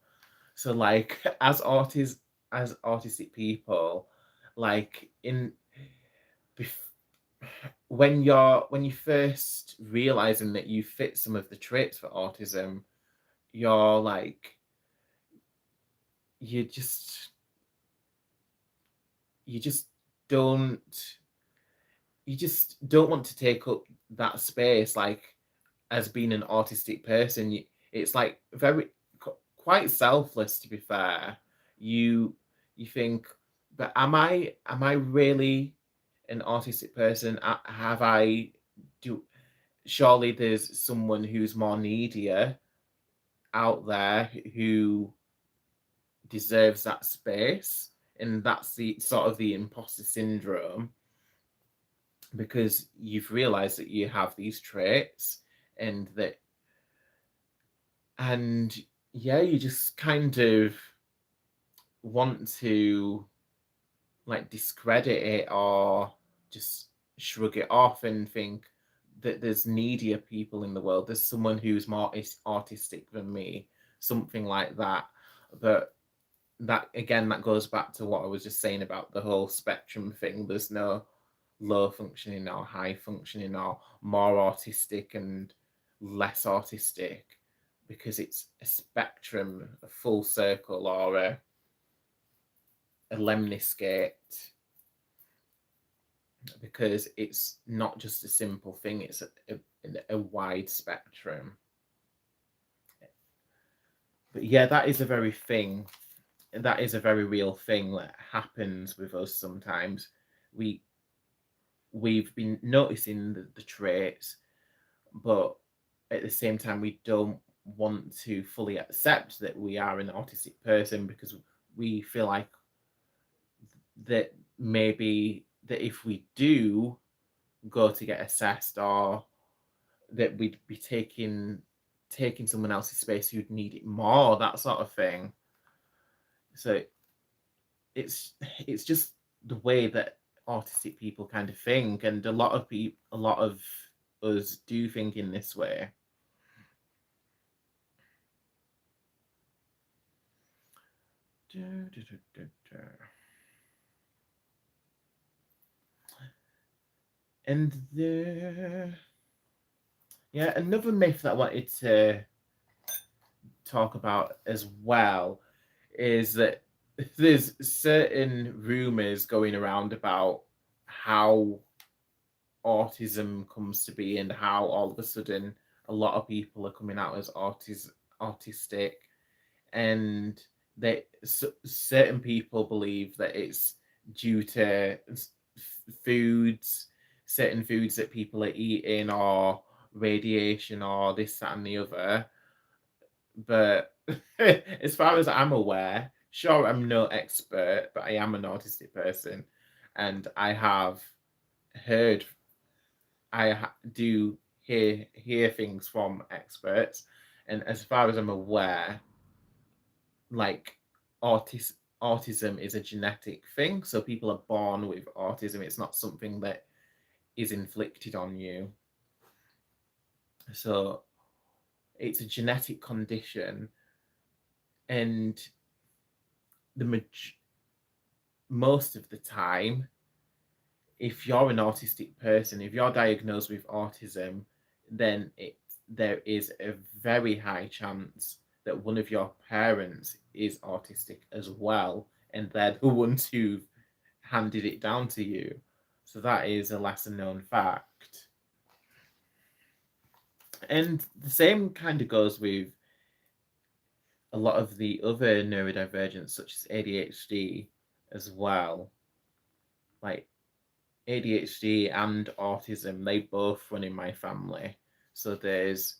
So like as autistic people, like in when you first realizing that you fit some of the traits for autism, you're like you just you just don't you just don't want to take up that space, like as being an autistic person. It's like quite selfless, to be fair. You think, but am I really an autistic person? Have I do Surely there's someone who's more needier out there who deserves that space, and that's the sort of the imposter syndrome, because you've realized that you have these traits, and that and yeah, you just kind of want to like discredit it, or just shrug it off and think that there's needier people in the world. There's someone who's more artistic than me, something like that. But that again, that goes back to what I was just saying about the whole spectrum thing. There's no low functioning or high functioning or more autistic and less autistic, because it's a spectrum, a full circle, or a lemniscate, because it's not just a simple thing, it's a wide spectrum. But yeah, that is a very real thing that happens with us sometimes. We've been noticing the traits, but at the same time we don't want to fully accept that we are an autistic person, because we feel like that maybe that if we do go to get assessed, or that we'd be taking someone else's space who'd need it more, that sort of thing. So it's just the way that autistic people kind of think, and a lot of us do think in this way. And Yeah, another myth that I wanted to talk about as well is that there's certain rumors going around about how autism comes to be and how all of a sudden a lot of people are coming out as autistic, and that certain people believe that it's due to foods, certain foods that people are eating, or radiation, or this, that, and the other. But as far as I'm aware, sure, I'm no expert, but I am an autistic person, and I have heard, do hear things from experts, and as far as I'm aware, like autism is a genetic thing, so people are born with autism. It's not something that is inflicted on you. So it's a genetic condition, and the most of the time, if you're an autistic person, if you're diagnosed with autism, then there is a very high chance that one of your parents is autistic as well, and they're the ones who've handed it down to you. So that is a lesser known fact. And the same kind of goes with a lot of the other neurodivergence, such as ADHD as well. Like ADHD and autism, they both run in my family. So there's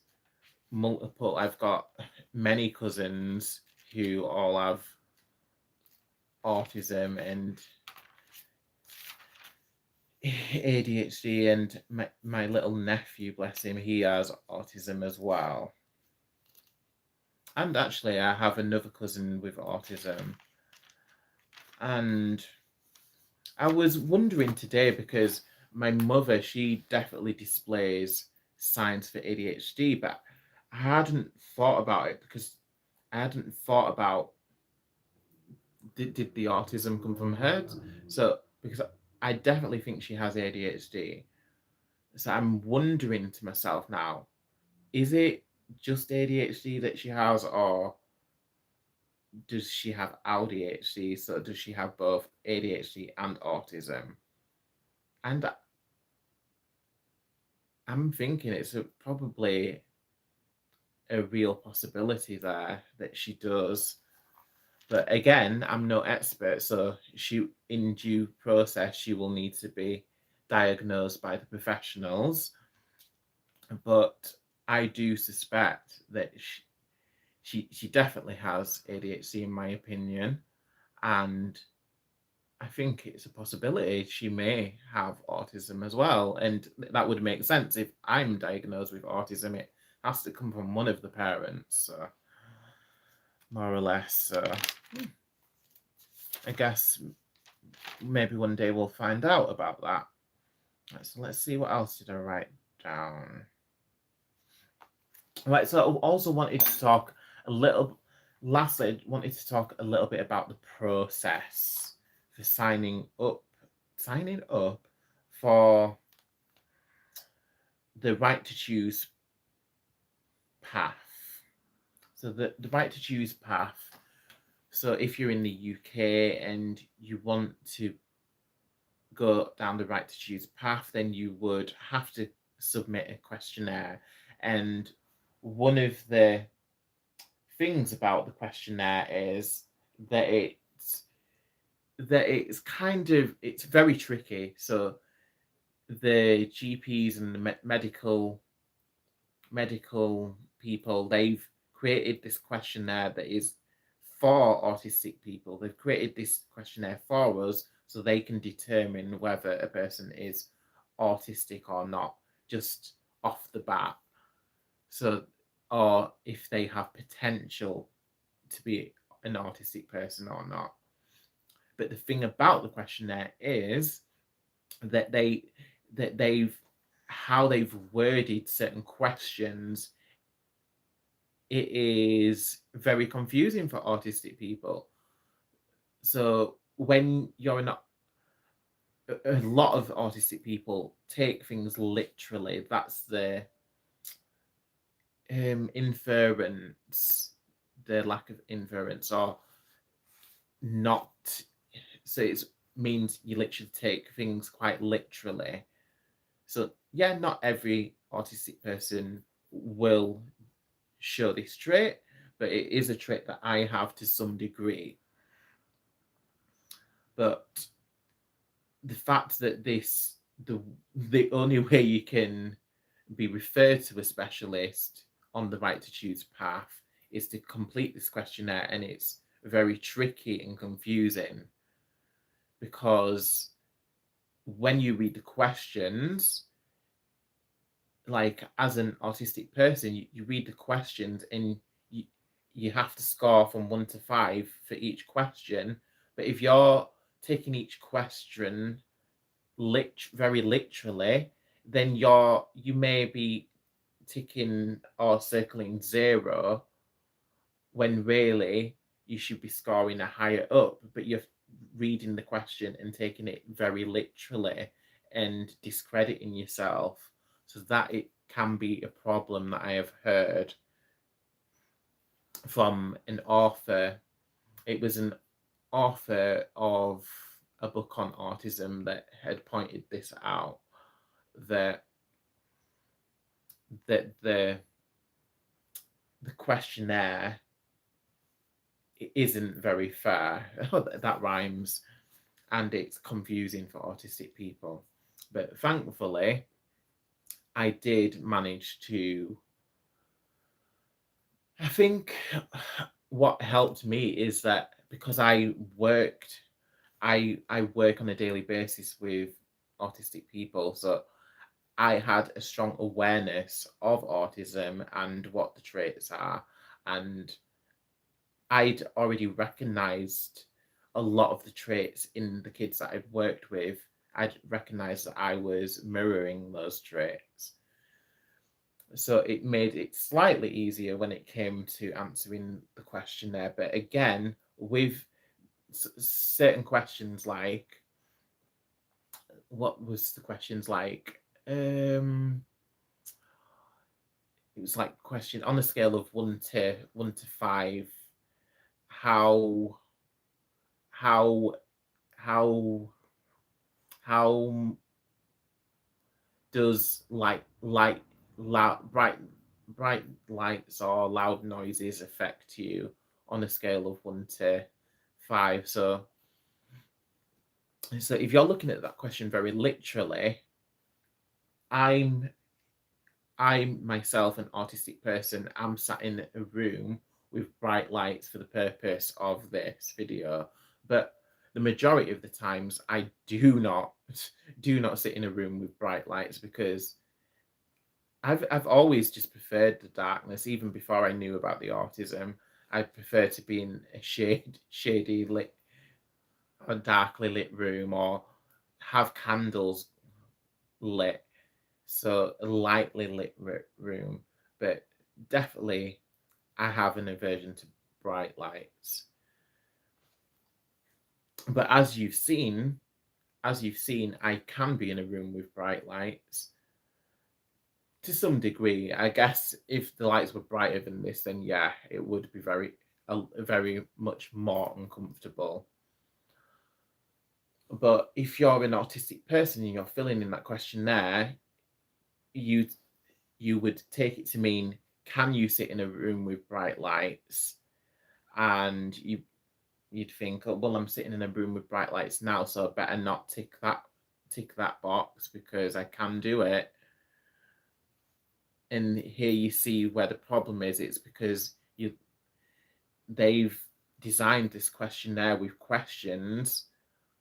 multiple, I've got many cousins who all have autism and ADHD, and my little nephew, bless him, he has autism as well. And actually, I have another cousin with autism. And I was wondering today, because my mother, she definitely displays signs for ADHD, but I hadn't thought about it, because I hadn't thought about did the autism come from her? So because I definitely think she has ADHD. So I'm wondering to myself now, is it just ADHD that she has, or does she have ADHD? So does she have both ADHD and autism? And I'm thinking it's probably a real possibility there that she does. But again, I'm no expert, so in due process, she will need to be diagnosed by the professionals. But I do suspect that she definitely has ADHD, in my opinion, and I think it's a possibility she may have autism as well, and that would make sense. If I'm diagnosed with autism, it has to come from one of the parents, more or less. So I guess maybe one day we'll find out about that. Right, so let's see, what else did I write down? Right, so I also wanted to talk a little. Lastly, I wanted to talk a little bit about the process for signing up for the right to choose path. So the right to choose path. So if you're in the UK and you want to go down the right to choose path, then you would have to submit a questionnaire. And one of the things about the questionnaire is that it's very tricky. So the GPs and the medical people, they've created this questionnaire that is for autistic people. They've created this questionnaire for us so they can determine whether a person is autistic or not, just off the bat. So, or if they have potential to be an autistic person or not. But the thing about the questionnaire is that they've how they've worded certain questions, it is very confusing for autistic people. So when you're not, a lot of autistic people take things literally. That's inference, the lack of inference, or not. So it means you literally take things quite literally. So yeah, not every autistic person will show this trait, but it is a trait that I have to some degree. But the fact that the only way you can be referred to a specialist on the right to choose path is to complete this questionnaire, and it's very tricky and confusing because when you read the questions, like as an autistic person, you read the questions and you have to score from 1 to 5 for each question. But if you're taking each question very literally, then you may be ticking or circling 0 when really you should be scoring a higher up, but you're reading the question and taking it very literally and discrediting yourself. So that it can be a problem that I have heard from an author. It was an author of a book on autism that had pointed this out, that the questionnaire isn't very fair. That rhymes, and it's confusing for autistic people. But thankfully, I did manage to. I think what helped me is that because I work on a daily basis with autistic people, so I had a strong awareness of autism and what the traits are, and I'd already recognized a lot of the traits in the kids that I'd worked with. I'd recognized that I was mirroring those traits. So it made it slightly easier when it came to answering the questionnaire. But again, with certain questions like, what was the questions like? It was like question on a scale of 1 to 5, how how how does loud bright lights or loud noises affect you on a scale of 1 to 5? So if you're looking at that question very literally, I'm myself, an autistic person, am sat in a room with bright lights for the purpose of this video, but the majority of the times I do not sit in a room with bright lights, because I've always just preferred the darkness. Even before I knew about the autism, I prefer to be in a shady lit or darkly lit room, or have candles lit, so a lightly lit room. But definitely I have an aversion to bright lights. But as you've seen, I can be in a room with bright lights to some degree. I guess if the lights were brighter than this, then yeah, it would be very much more uncomfortable. But if you're an autistic person and you're filling in that questionnaire, you would take it to mean, can you sit in a room with bright lights? And you'd think, oh, well, I'm sitting in a room with bright lights now, so I better not tick that box because I can do it. And here you see where the problem is. It's because they've designed this questionnaire with questions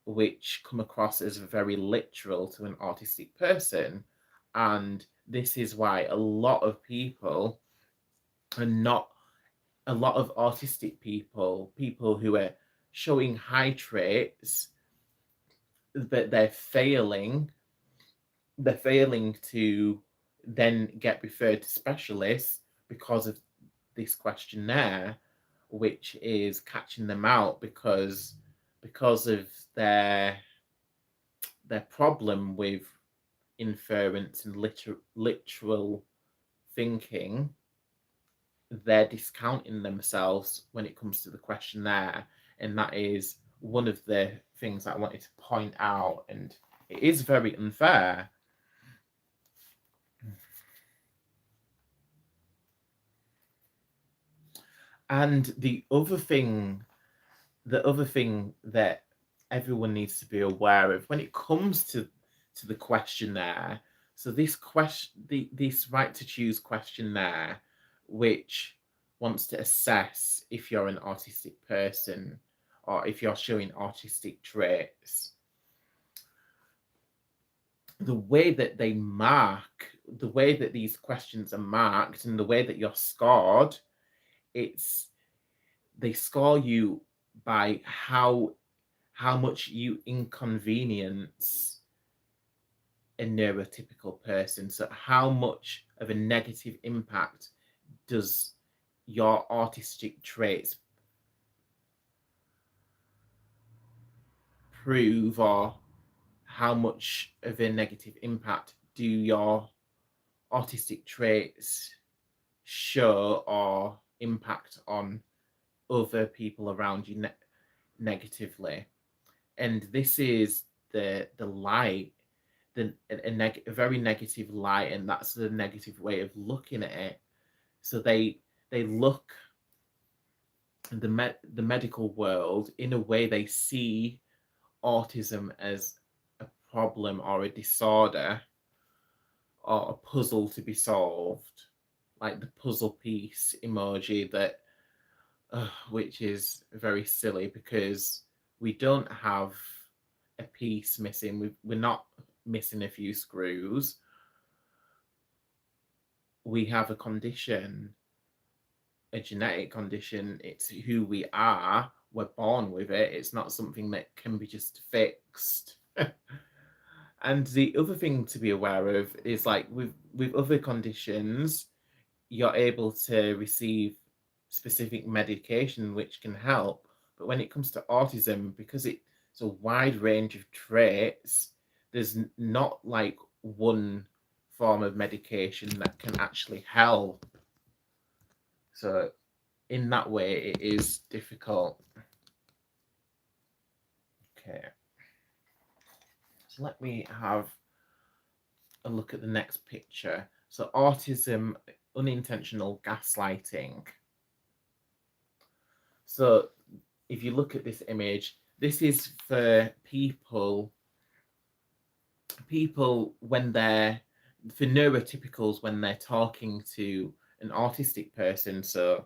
which come across as very literal to an autistic person. And this is why a lot of people are not, a lot of autistic people who are showing high traits, but they're failing to then get referred to specialists because of this questionnaire, which is catching them out because of their problem with inference and literal thinking. they're discounting themselves when it comes to the questionnaire. And that is one of the things that I wanted to point out. And it is very unfair. And the other thing that everyone needs to be aware of when it comes to the questionnaire, so this this right to choose questionnaire, which wants to assess if you're an autistic person or if you're showing autistic traits, the way that the way that these questions are marked and the way that you're scored, they score you by how much you inconvenience a neurotypical person. So how much of a negative impact does your autistic traits prove, or how much of a negative impact do your autistic traits show or impact on other people around you negatively. And this is the light, a very negative light, and that's the negative way of looking at it. So they look in the medical world, in a way they see autism as a problem or a disorder or a puzzle to be solved, like the puzzle piece emoji that which is very silly because we don't have a piece missing. We're not missing a few screws. We have a condition, a genetic condition. It's who we are. We're born with it. It's not something that can be just fixed. And the other thing to be aware of is, like, with other conditions, you're able to receive specific medication which can help. But when it comes to autism, because it's a wide range of traits, there's not like one form of medication that can actually help. So in that way, it is difficult. Okay. So let me have a look at the next picture. So autism, unintentional gaslighting. So if you look at this image, this is for people when they're, for neurotypicals, when they're talking to an autistic person. So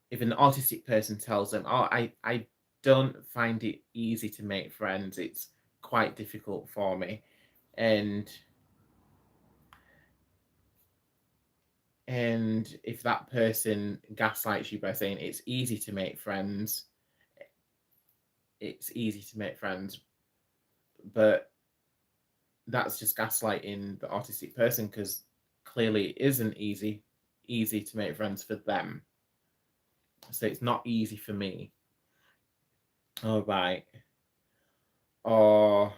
if an autistic person tells them, oh, I don't find it easy to make friends, it's quite difficult for me. And if that person gaslights you by saying it's easy to make friends, but that's just gaslighting the autistic person, because clearly it isn't easy to make friends for them. So it's not easy for me. All right. Or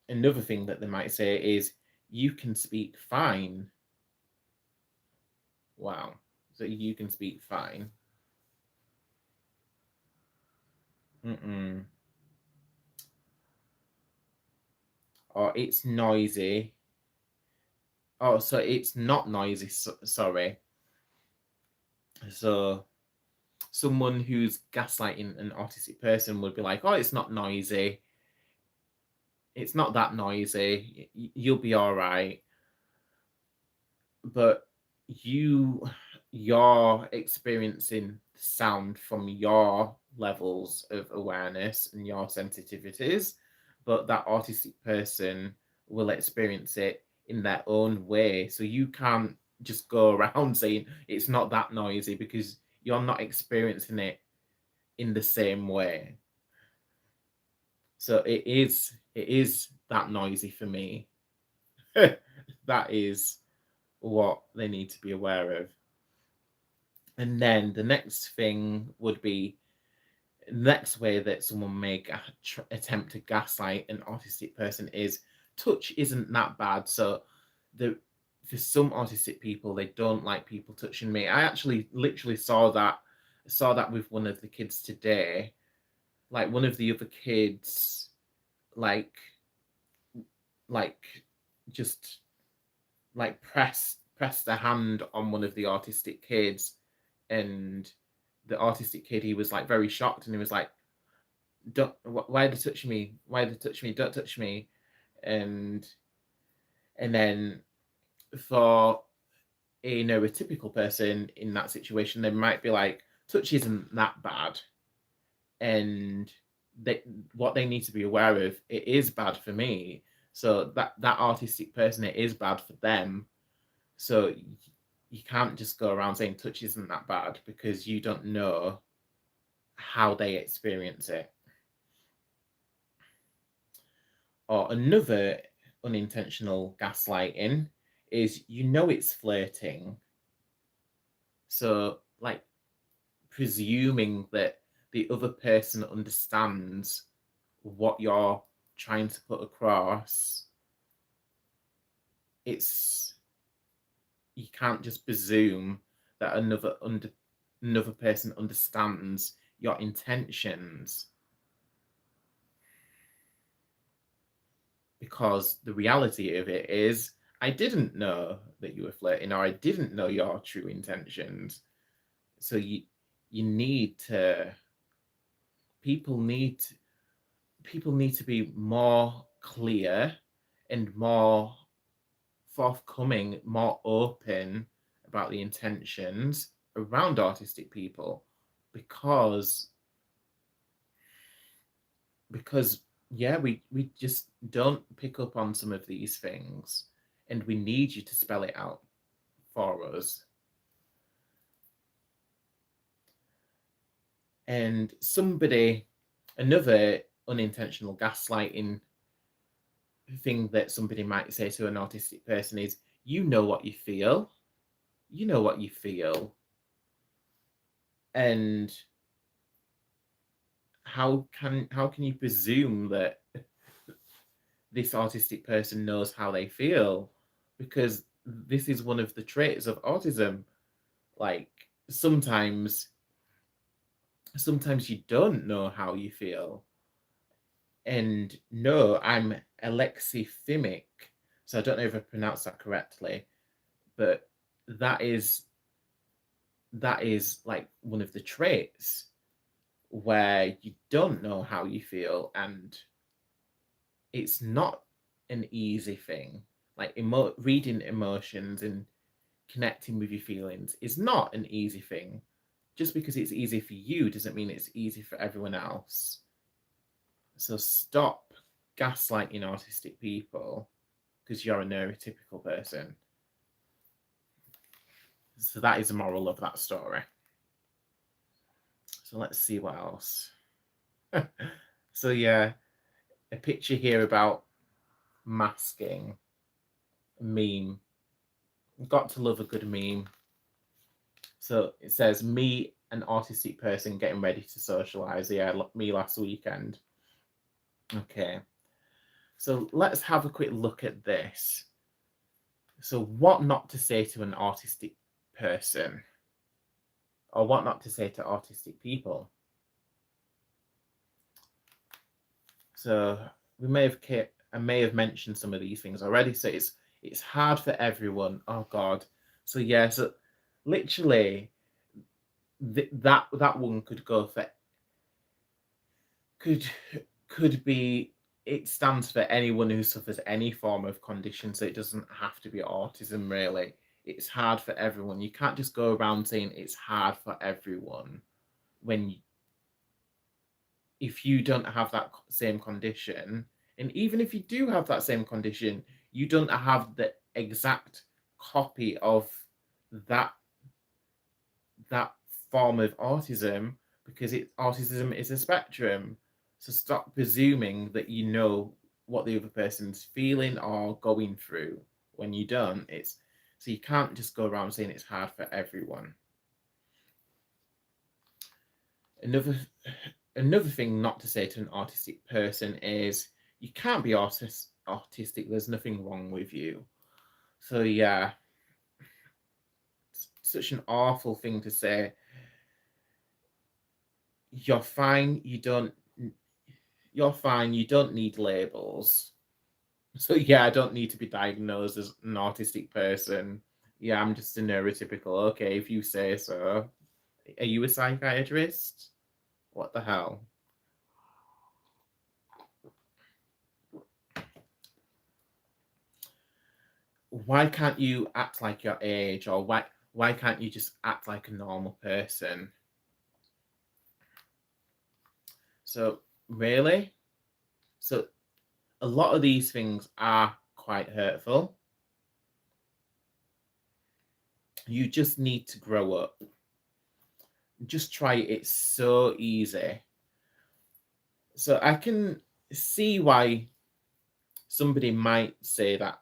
another thing that they might say is, you can speak fine. Wow. So you can speak fine. Or it's noisy. Oh, so it's not noisy. Sorry. So someone who's gaslighting an autistic person would be like, oh, it's not noisy. It's not that noisy. You'll be all right. But you're experiencing sound from your levels of awareness and your sensitivities, but that autistic person will experience it in their own way. So you can't just go around saying it's not that noisy, because you're not experiencing it in the same way. So it is that noisy for me. That is what they need to be aware of. And then the next thing would be, next way that someone may attempt to gaslight an autistic person is, touch isn't that bad. So for some autistic people, they don't like people touching me. I actually literally saw that with one of the kids today. Like one of the other kids, like like just like pressed a hand on one of the autistic kids, and the autistic kid, he was like very shocked, and he was like, don't, why are they touching me, why are they touching me, don't touch me. And and then for a neurotypical person in that situation, they might be like, touch isn't that bad, and they, what they need to be aware of, it is bad for me. So that autistic person, it is bad for them. So you can't just go around saying touch isn't that bad, because you don't know how they experience it. Or another unintentional gaslighting is, it's flirting. So like presuming that the other person understands what you're trying to put across. It's, you can't just presume that another person understands your intentions, because the reality of it is, I didn't know that you were flirting, or I didn't know your true intentions. So you need to, people need to be more clear and more forthcoming, more open about the intentions around autistic people, because yeah, we just don't pick up on some of these things, and we need you to spell it out for us. And another unintentional gaslighting thing that somebody might say to an autistic person is, you know what you feel. You know what you feel. And how can you presume that this autistic person knows how they feel? Because this is one of the traits of autism. Like sometimes you don't know how you feel. And no, I'm alexithymic, so I don't know if I pronounced that correctly, but that is like one of the traits where you don't know how you feel, and it's not an easy thing. Like reading emotions and connecting with your feelings is not an easy thing. Just because it's easy for you doesn't mean it's easy for everyone else. So stop gaslighting autistic people because you're a neurotypical person. So that is the moral of that story. So let's see what else. So yeah, a picture here about masking. A meme. Got to love a good meme. So it says, me, an autistic person getting ready to socialize. Yeah, me last weekend. Okay. So let's have a quick look at this. So what not to say to an autistic person, or what not to say to autistic people. So I may have mentioned some of these things already. So it's hard for everyone. Oh God. So yeah. So literally, that one could go for could be. It stands for anyone who suffers any form of condition. So it doesn't have to be autism. Really, it's hard for everyone. You can't just go around saying it's hard for everyone when if you don't have that same condition, and even if you do have that same condition, you don't have the exact copy of that form of autism, because autism is a spectrum. So stop presuming that you know what the other person's feeling or going through when you don't. So you can't just go around saying it's hard for everyone. Another thing not to say to an autistic person is, you can't be autistic, there's nothing wrong with you. So yeah, it's such an awful thing to say. You're fine. You're fine. You don't need labels. So yeah, I don't need to be diagnosed as an autistic person. Yeah, I'm just a neurotypical. Okay, if you say so. Are you a psychiatrist? What the hell? Why can't you act like your age, or why can't you just act like a normal person? So really? So a lot of these things are quite hurtful. You just need to grow up. Just try it. It's so easy. So I can see why somebody might say that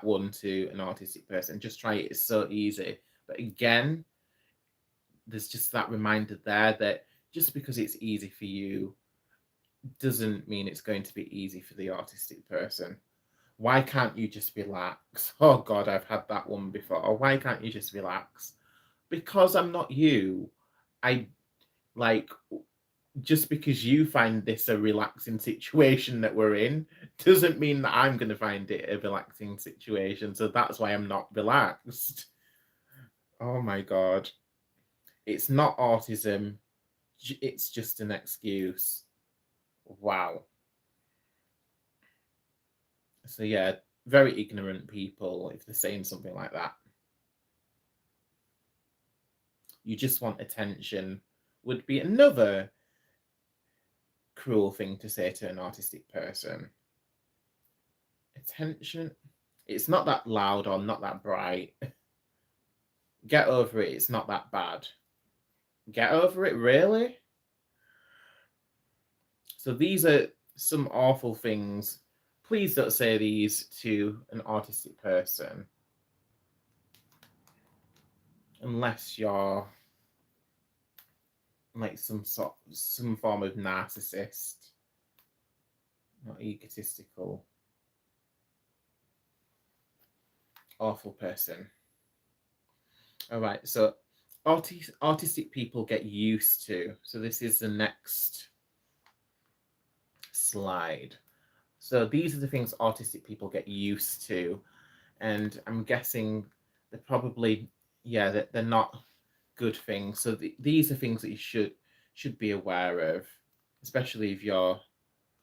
one to an autistic person. Just try it. It's so easy. But again, there's just that reminder there that just because it's easy for you doesn't mean it's going to be easy for the autistic person. Why can't you just relax? Oh God, I've had that one before. Or why can't you just relax? Because I'm not you. I like just because you find this a relaxing situation that we're in doesn't mean that I'm going to find it a relaxing situation. So that's why I'm not relaxed. Oh my God. It's not autism. It's just an excuse. Wow. So yeah, very ignorant people if they're saying something like that. You just want attention would be another cruel thing to say to an autistic person. Attention. It's not that loud or not that bright. Get over it. It's not that bad. Get over it, really? So these are some awful things. Please don't say these to an autistic person unless you're like some form of narcissist, not egotistical, awful person. All right, so autistic people get used to. So this is the next slide. So these are the things autistic people get used to, and I'm guessing they're probably that they're not good things. So these are things that you should be aware of, especially if you're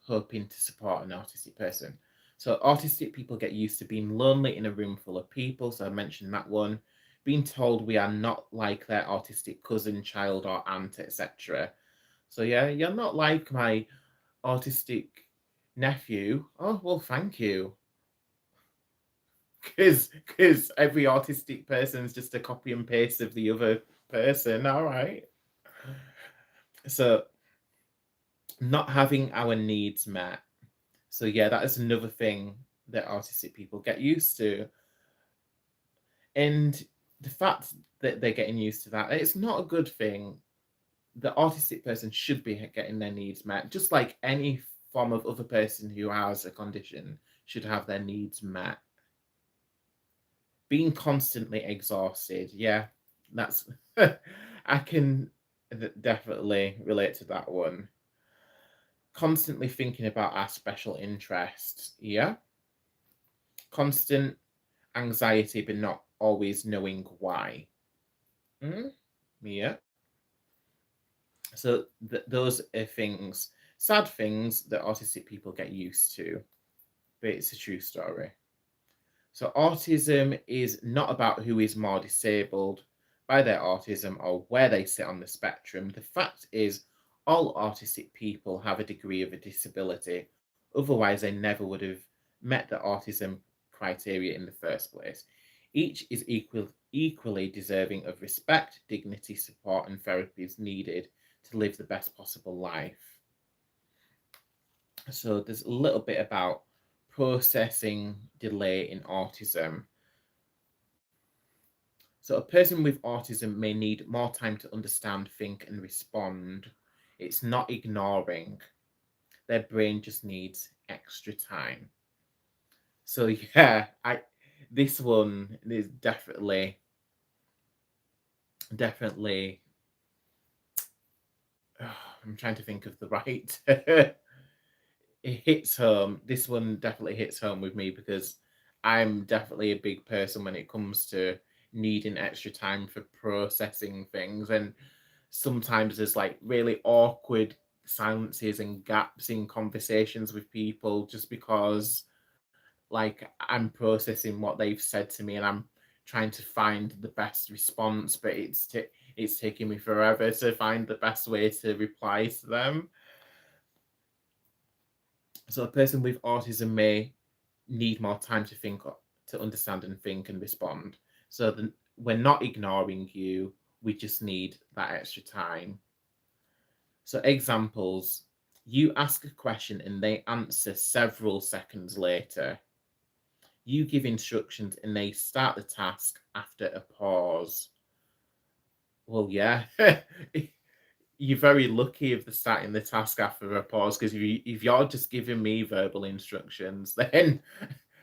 hoping to support an autistic person. So autistic people get used to being lonely in a room full of people. So I mentioned that one. Being told we are not like their autistic cousin, child, or aunt, etc. So yeah, you're not like my autistic nephew. Oh well, thank you. Because every autistic person is just a copy and paste of the other person. All right. So not having our needs met. So yeah, that is another thing that autistic people get used to. And the fact that they're getting used to that, it's not a good thing. The autistic person should be getting their needs met, just like any form of other person who has a condition should have their needs met. Being constantly exhausted, yeah, that's I can definitely relate to that one. Constantly thinking about our special interests, yeah. Constant anxiety, but not always knowing why. Yeah. So those are things, sad things that autistic people get used to, but it's a true story. So autism is not about who is more disabled by their autism or where they sit on the spectrum. The fact is, all autistic people have a degree of a disability. Otherwise, they never would have met the autism criteria in the first place. Each is equally deserving of respect, dignity, support, and therapies needed to live the best possible life. So there's a little bit about processing delay in autism. So a person with autism may need more time to understand, think, and respond. It's not ignoring. Their brain just needs extra time. So yeah, This one is definitely I'm trying to think of the right it hits home. This one definitely hits home with me because I'm definitely a big person when it comes to needing extra time for processing things. And sometimes there's like really awkward silences and gaps in conversations with people just because like I'm processing what they've said to me and I'm trying to find the best response, but it's taking me forever to find the best way to reply to them. So a person with autism may need more time to think, to understand and think and respond. So we're not ignoring you. We just need that extra time. So examples, you ask a question and they answer several seconds later. You give instructions and they start the task after a pause. Well, yeah. You're very lucky if they're starting the task after a pause, because if you're just giving me verbal instructions, then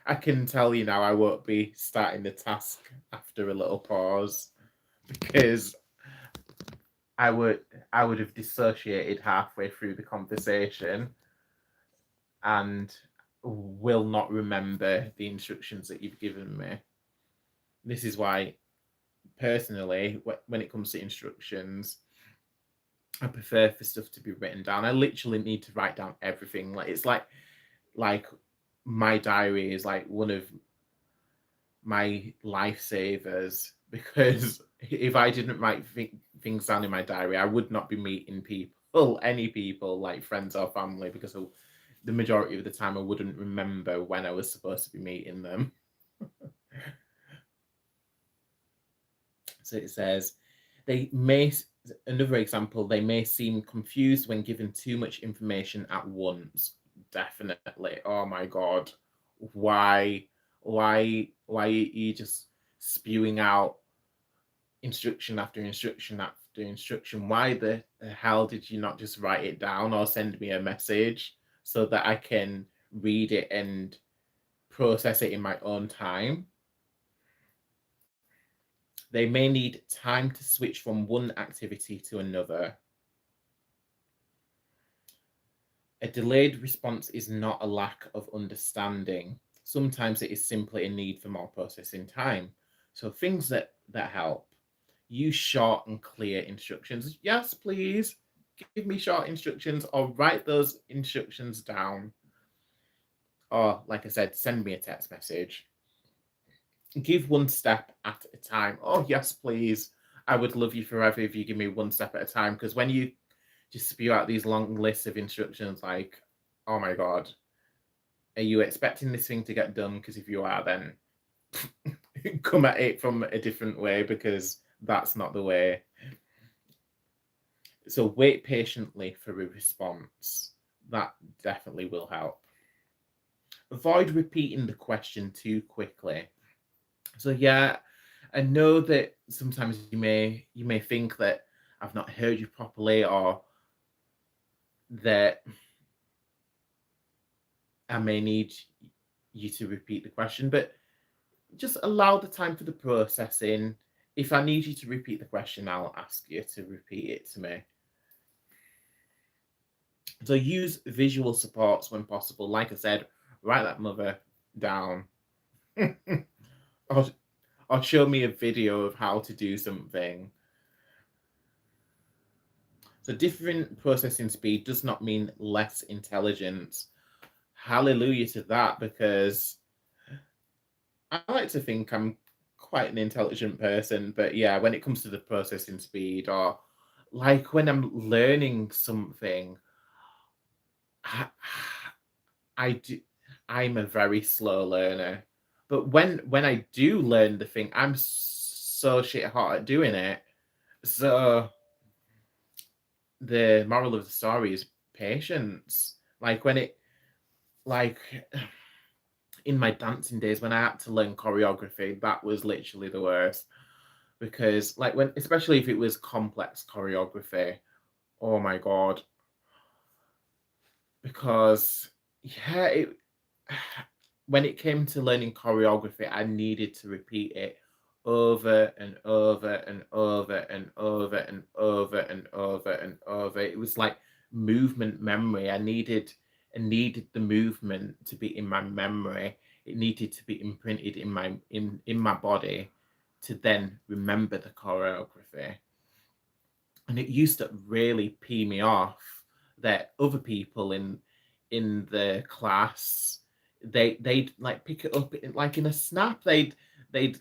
I can tell you now I won't be starting the task after a little pause, because I would have dissociated halfway through the conversation and will not remember the instructions that you've given me. This is why, personally, when it comes to instructions, I prefer for stuff to be written down. I literally need to write down everything. Like it's like my diary is like one of my lifesavers, because if I didn't write things down in my diary, I would not be meeting people, any people, like friends or family, because the majority of the time I wouldn't remember when I was supposed to be meeting them. So it says, another example, they may seem confused when given too much information at once. Definitely. Oh my God. Why are you just spewing out instruction after instruction after instruction? Why the hell did you not just write it down or send me a message so that I can read it and process it in my own time? They may need time to switch from one activity to another. A delayed response is not a lack of understanding. Sometimes it is simply a need for more processing time. So things that help: use short and clear instructions. Yes, please give me short instructions, or write those instructions down. Or, like I said, send me a text message. Give one step at a time. Oh, yes, please. I would love you forever if you give me one step at a time, because when you just spew out these long lists of instructions, like, oh my God, are you expecting this thing to get done? Because if you are, then come at it from a different way, because that's not the way. So wait patiently for a response. That definitely will help. Avoid repeating the question too quickly. So yeah, I know that sometimes you may think that I've not heard you properly, or that I may need you to repeat the question, but just allow the time for the processing. If I need you to repeat the question, I'll ask you to repeat it to me. So use visual supports when possible. Like I said, write that mother down. or show me a video of how to do something. So different processing speed does not mean less intelligence. Hallelujah to that, because I like to think I'm quite an intelligent person, but yeah, when it comes to the processing speed, or like when I'm learning something, I, I do, I'm a very slow learner. But when I do learn the thing, I'm so shit hot at doing it. So the moral of the story is patience. Like when it, like in my dancing days, when I had to learn choreography, that was literally the worst, because like when, especially if it was complex choreography, oh my God, because yeah, when it came to learning choreography, I needed to repeat it over and over and over and over and over and over and over. It was like movement memory. I needed the movement to be in my memory. It needed to be imprinted in my body to then remember the choreography. And it used to really pee me off that other people in the class, they'd like pick it up like in a snap. They'd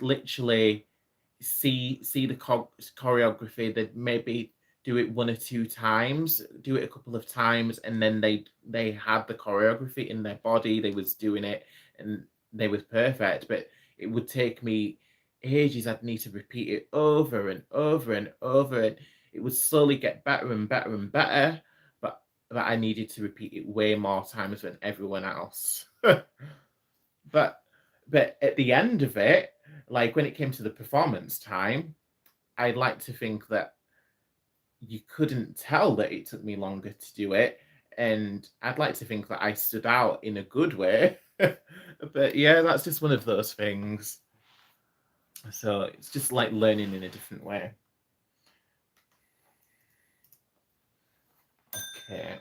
literally see the choreography. They'd maybe do it one or two times, do it a couple of times, and then they had the choreography in their body. They was doing it, and they was perfect. But it would take me ages. I'd need to repeat it over and over and over, and it would slowly get better and better and better. But I needed to repeat it way more times than everyone else. but at the end of it, like when it came to the performance time, I'd like to think that you couldn't tell that it took me longer to do it. And I'd like to think that I stood out in a good way. But yeah, that's just one of those things. So it's just like learning in a different way. Okay.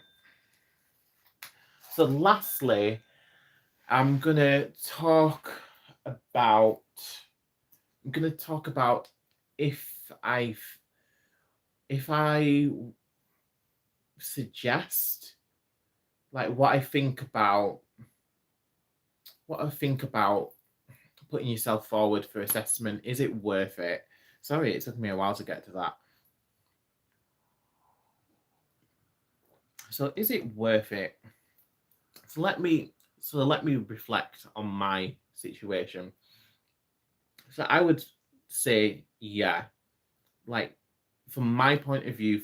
So lastly, I'm gonna talk about if I suggest like what I think about putting yourself forward for assessment. Is it worth it? Sorry, it took me a while to get to that. So is it worth it? So let me reflect on my situation. So I would say, yeah, like from my point of view,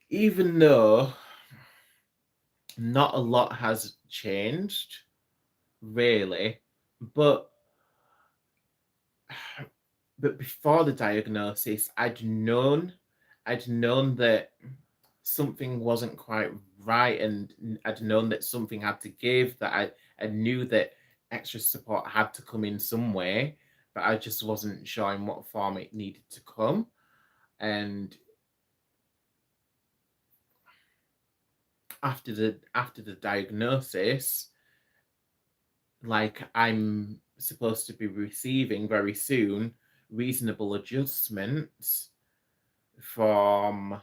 even though not a lot has changed, really, but before the diagnosis, I'd known that something wasn't quite right, and I'd known that something had to give, that I knew that extra support had to come in some way, but I just wasn't sure in what form it needed to come. And after the diagnosis, like I'm supposed to be receiving very soon reasonable adjustments from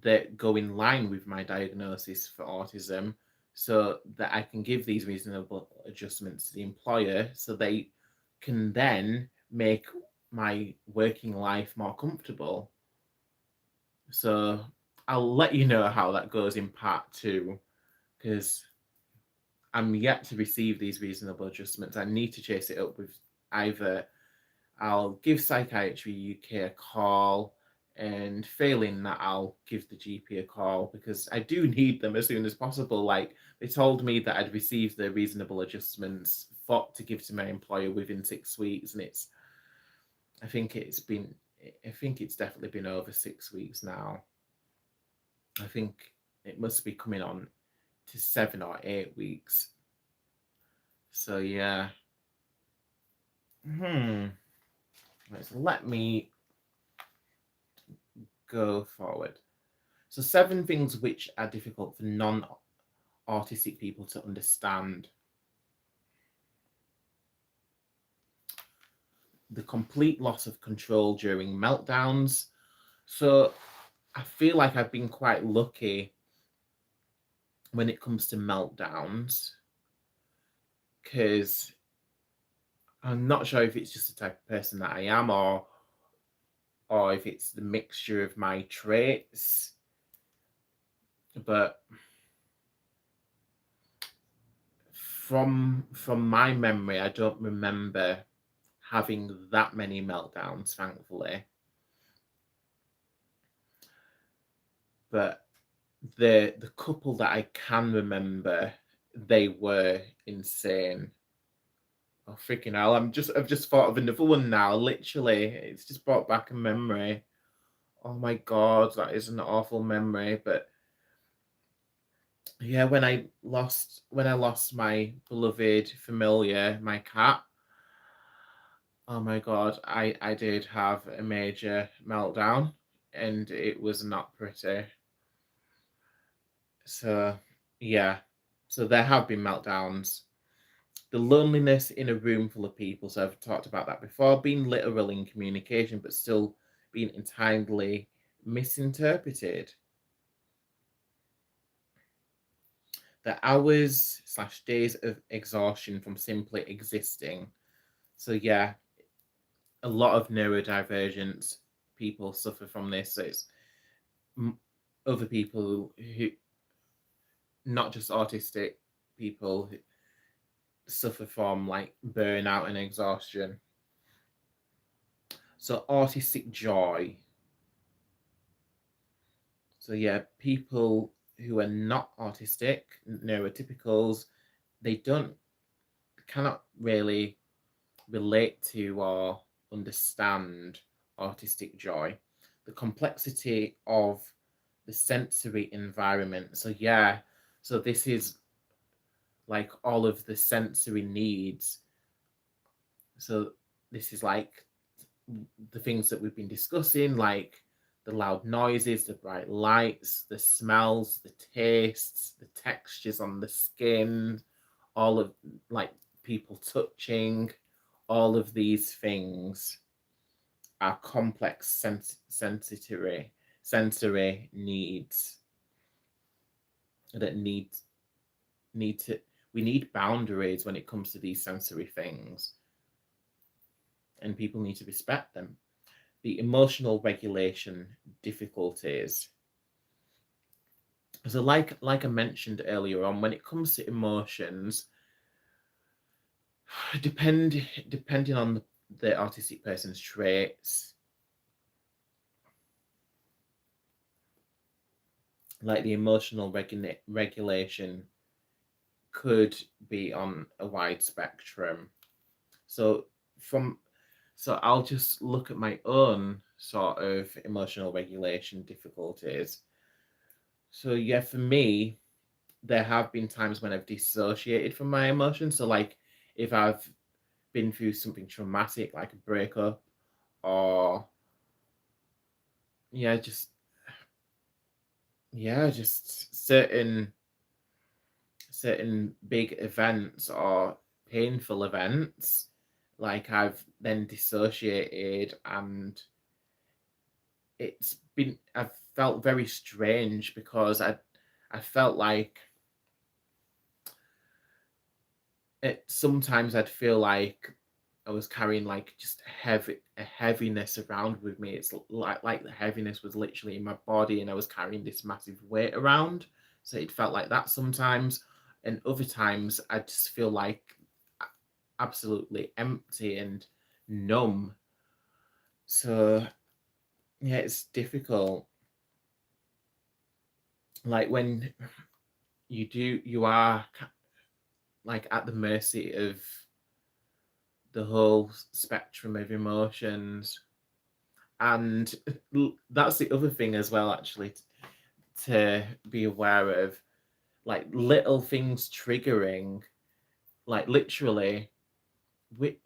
that go in line with my diagnosis for autism, so that I can give these reasonable adjustments to the employer so they can then make my working life more comfortable. So I'll let you know how that goes in part 2, because I'm yet to receive these reasonable adjustments. I need to chase it up with either I'll give Psychiatry UK a call, and failing that, I'll give the GP a call, because I do need them as soon as possible. Like, they told me that I'd received the reasonable adjustments to give to my employer within 6 weeks, and I think it's definitely been over 6 weeks now. I think it must be coming on to 7 or 8 weeks. So yeah. Right, so let me go forward. So 7 things which are difficult for non-autistic people to understand. The complete loss of control during meltdowns. So I feel like I've been quite lucky when it comes to meltdowns, because I'm not sure if it's just the type of person that I am, or if it's the mixture of my traits. But from my memory, I don't remember having that many meltdowns, thankfully. But the couple that I can remember, they were insane. Oh freaking hell! I've just thought of another one now. Literally, it's just brought back a memory. Oh my god, that is an awful memory. But Yeah, when I lost my beloved familiar, my cat, oh my God, I did have a major meltdown, and it was not pretty. So yeah, so there have been meltdowns. The loneliness in a room full of people. So I've talked about that before. Being literal in communication, but still being entirely misinterpreted. The hours/days of exhaustion from simply existing. So yeah, a lot of neurodivergent people suffer from this. So it's other people who, not just autistic people, who suffer from like burnout and exhaustion. So autistic joy. So yeah, people who are not autistic, neurotypicals, they cannot really relate to or understand autistic joy. The complexity of the sensory environment. So yeah, so this is like all of the sensory needs. So this is like the things that we've been discussing, like the loud noises, the bright lights, the smells, the tastes, the textures on the skin, all of like people touching, all of these things are complex sensory needs that need to we need boundaries when it comes to these sensory things, and people need to respect them. The emotional regulation difficulties. So like I mentioned earlier on, when it comes to emotions, depending on the autistic person's traits, like the emotional regulation could be on a wide spectrum. So from so I'll just look at my own sort of emotional regulation difficulties. So yeah, for me, there have been times when I've dissociated from my emotions. So like if I've been through something traumatic like a breakup, or yeah, just certain big events or painful events, like I've then dissociated, and I've felt very strange because I felt like sometimes I'd feel like I was carrying like just a heaviness around with me. It's like the heaviness was literally in my body, and I was carrying this massive weight around. So it felt like that sometimes, and other times I just feel like absolutely empty and numb. So yeah, it's difficult. Like when you are like at the mercy of the whole spectrum of emotions. And that's the other thing as well, actually, to be aware of, like little things triggering, like literally, we,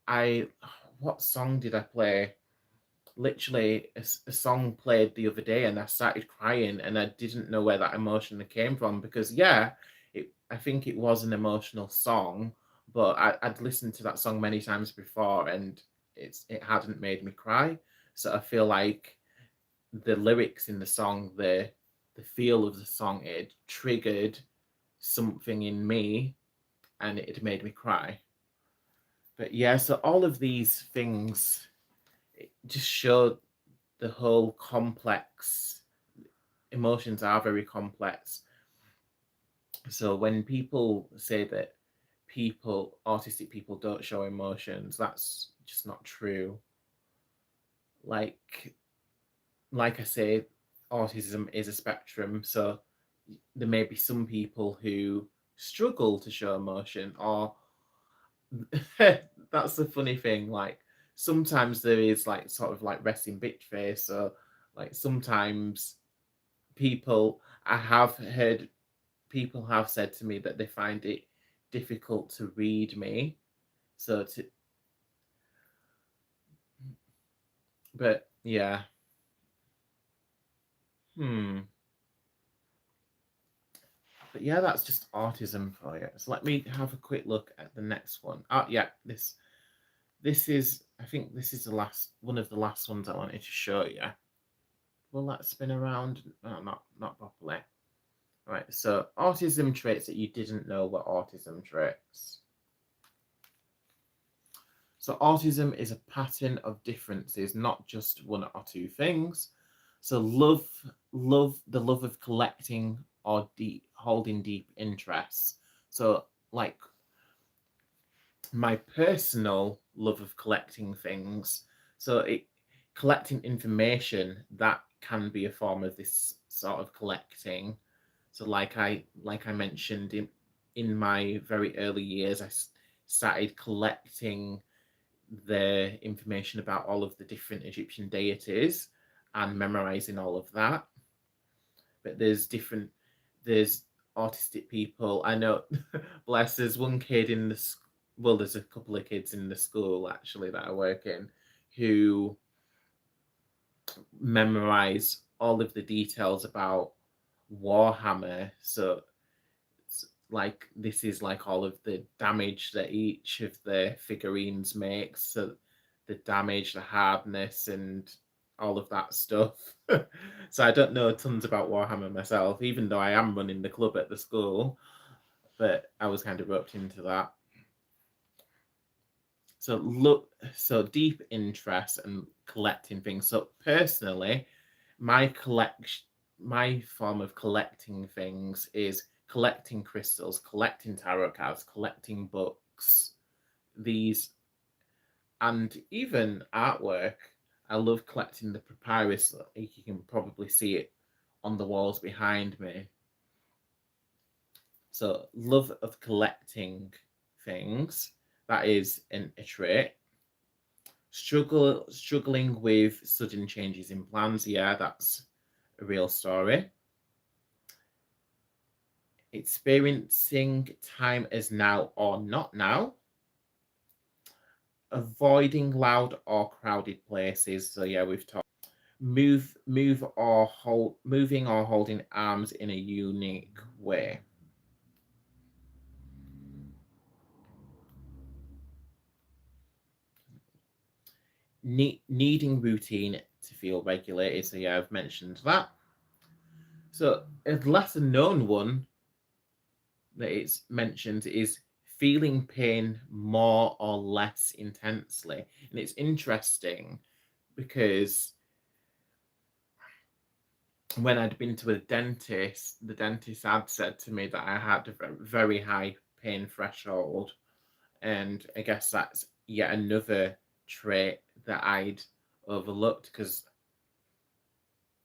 I, what song did I play? Literally, a song played the other day, and I started crying, and I didn't know where that emotion came from because, yeah, I think it was an emotional song, but I'd listened to that song many times before, and it hadn't made me cry. So I feel like the lyrics in the song, the feel of the song, it triggered something in me, and it made me cry. But yeah, so all of these things, it just show the whole complex. Emotions are very complex. So when people say that autistic people don't show emotions, that's just not true. Like like I say, autism is a spectrum, so there may be some people who struggle to show emotion, or that's the funny thing. Like sometimes there is like sort of like resting bitch face. So like sometimes people I have heard people have said to me that they find it difficult to read me. But yeah. But yeah, that's just autism for you. So let me have a quick look at the next one. Oh yeah, this is, I think this is the last one of the last ones I wanted to show you. Will that spin around? No, not properly. Right, so autism traits that you didn't know were autism traits. So autism is a pattern of differences, not just one or two things. So the love of collecting or holding deep interests. So like my personal love of collecting things. So collecting information, that can be a form of this sort of collecting. So like I mentioned in my very early years, I started collecting the information about all of the different Egyptian deities and memorizing all of that. But there's autistic people. I know, bless, there's one kid in the well, there's a couple of kids in the school actually that I work in who memorize all of the details about Warhammer. So like this is like all of the damage that each of the figurines makes, so the damage, the hardness, and all of that stuff. So I don't know tons about Warhammer myself, even though I am running the club at the school, but I was kind of roped into that. So deep interest and collecting things. So personally, my form of collecting things is collecting crystals, collecting tarot cards, collecting books, these, and even artwork. I love collecting the papyrus. You can probably see it on the walls behind me. So love of collecting things, that is a trait. Struggling with sudden changes in plans, yeah, that's a real story. Experiencing time as now or not now. Avoiding loud or crowded places. So yeah, we've talked. Moving or holding arms in a unique way. Needing routine to feel regulated. So yeah, I've mentioned that. So a lesser known one that it's mentioned is feeling pain more or less intensely. And it's interesting because when I'd been to a dentist, the dentist had said to me that I had a very high pain threshold. And I guess that's yet another trait that I'd overlooked, because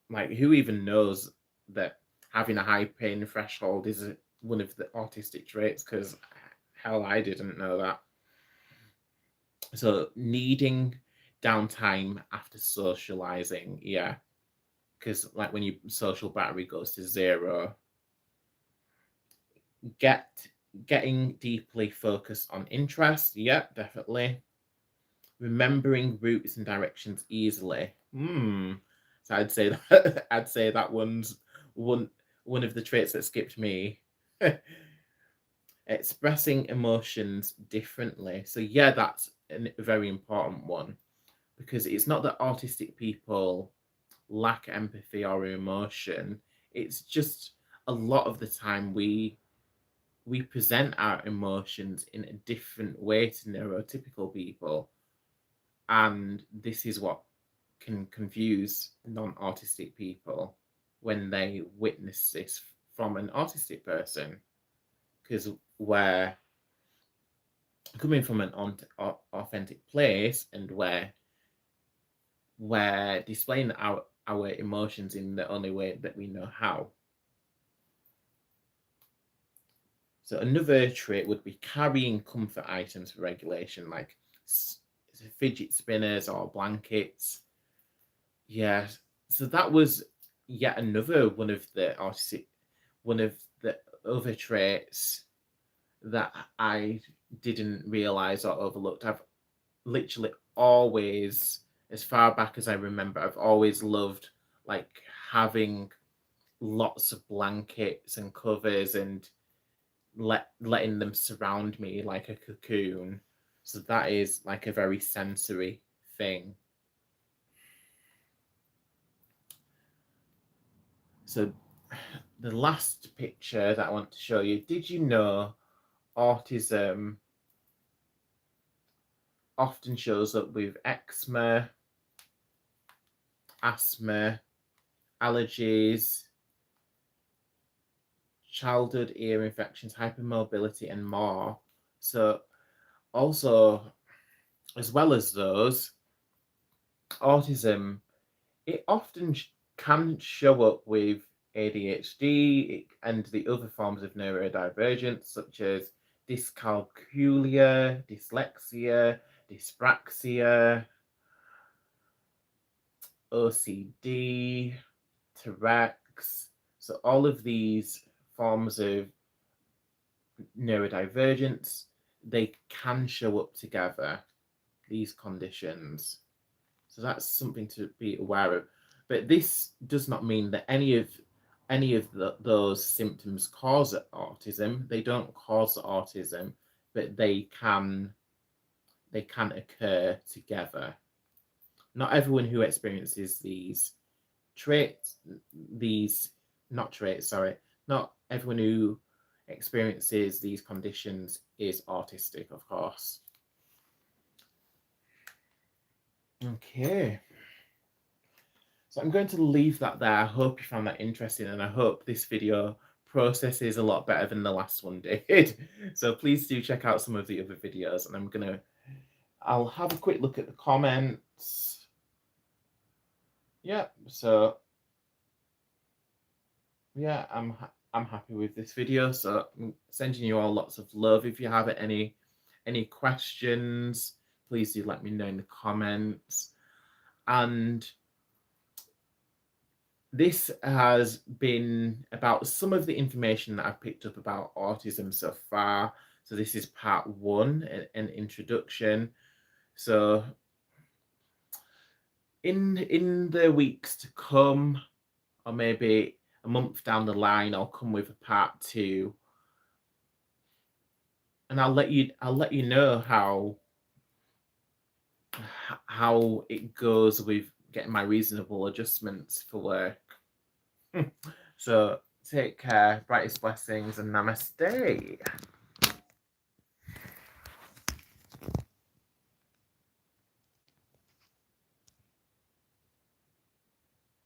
like, who even knows that having a high pain threshold is one of the autistic traits? Because hell, I didn't know that. So needing downtime after socializing, yeah, because like when your social battery goes to zero. Getting deeply focused on interest, yeah, definitely. Remembering routes and directions easily. So I'd say that one's one of the traits that skipped me. Expressing emotions differently. So yeah, that's a very important one, because it's not that autistic people lack empathy or emotion. It's just a lot of the time we present our emotions in a different way to neurotypical people, and this is what can confuse non-autistic people when they witness this from an autistic person, because we're coming from an authentic place, and we're displaying our emotions in the only way that we know how. So another trait would be carrying comfort items for regulation, like fidget spinners or blankets. Yeah, so that was yet another one of the other traits that I didn't realize or overlooked. I've literally always, as far back as I remember, I've always loved like having lots of blankets and covers and letting them surround me like a cocoon. So that is like a very sensory thing. So the last picture that I want to show you, did you know autism often shows up with eczema, asthma, allergies, childhood ear infections, hypermobility, and more? So also, as well as those, autism, it often can show up with ADHD and the other forms of neurodivergence, such as dyscalculia, dyslexia, dyspraxia, OCD, Tourette's. So all of these forms of neurodivergence, they can show up together, these conditions. So that's something to be aware of. But this does not mean that any of those symptoms cause autism. They don't cause autism, but they can occur together. Not everyone who experiences these traits, not everyone who experiences these conditions is autistic, of course. Okay. So I'm going to leave that there. I hope you found that interesting, and I hope this video processes a lot better than the last one did. So please do check out some of the other videos, and I'll have a quick look at the comments. Yeah, so yeah, I'm happy with this video. So I'm sending you all lots of love. If you have any questions, please do let me know in the comments. And this has been about some of the information that I've picked up about autism so far. So this is part 1, an introduction. So in the weeks to come, or maybe a month down the line, I'll come with a part 2, and I'll let you know how it goes with getting my reasonable adjustments for work. So take care, brightest blessings, and namaste.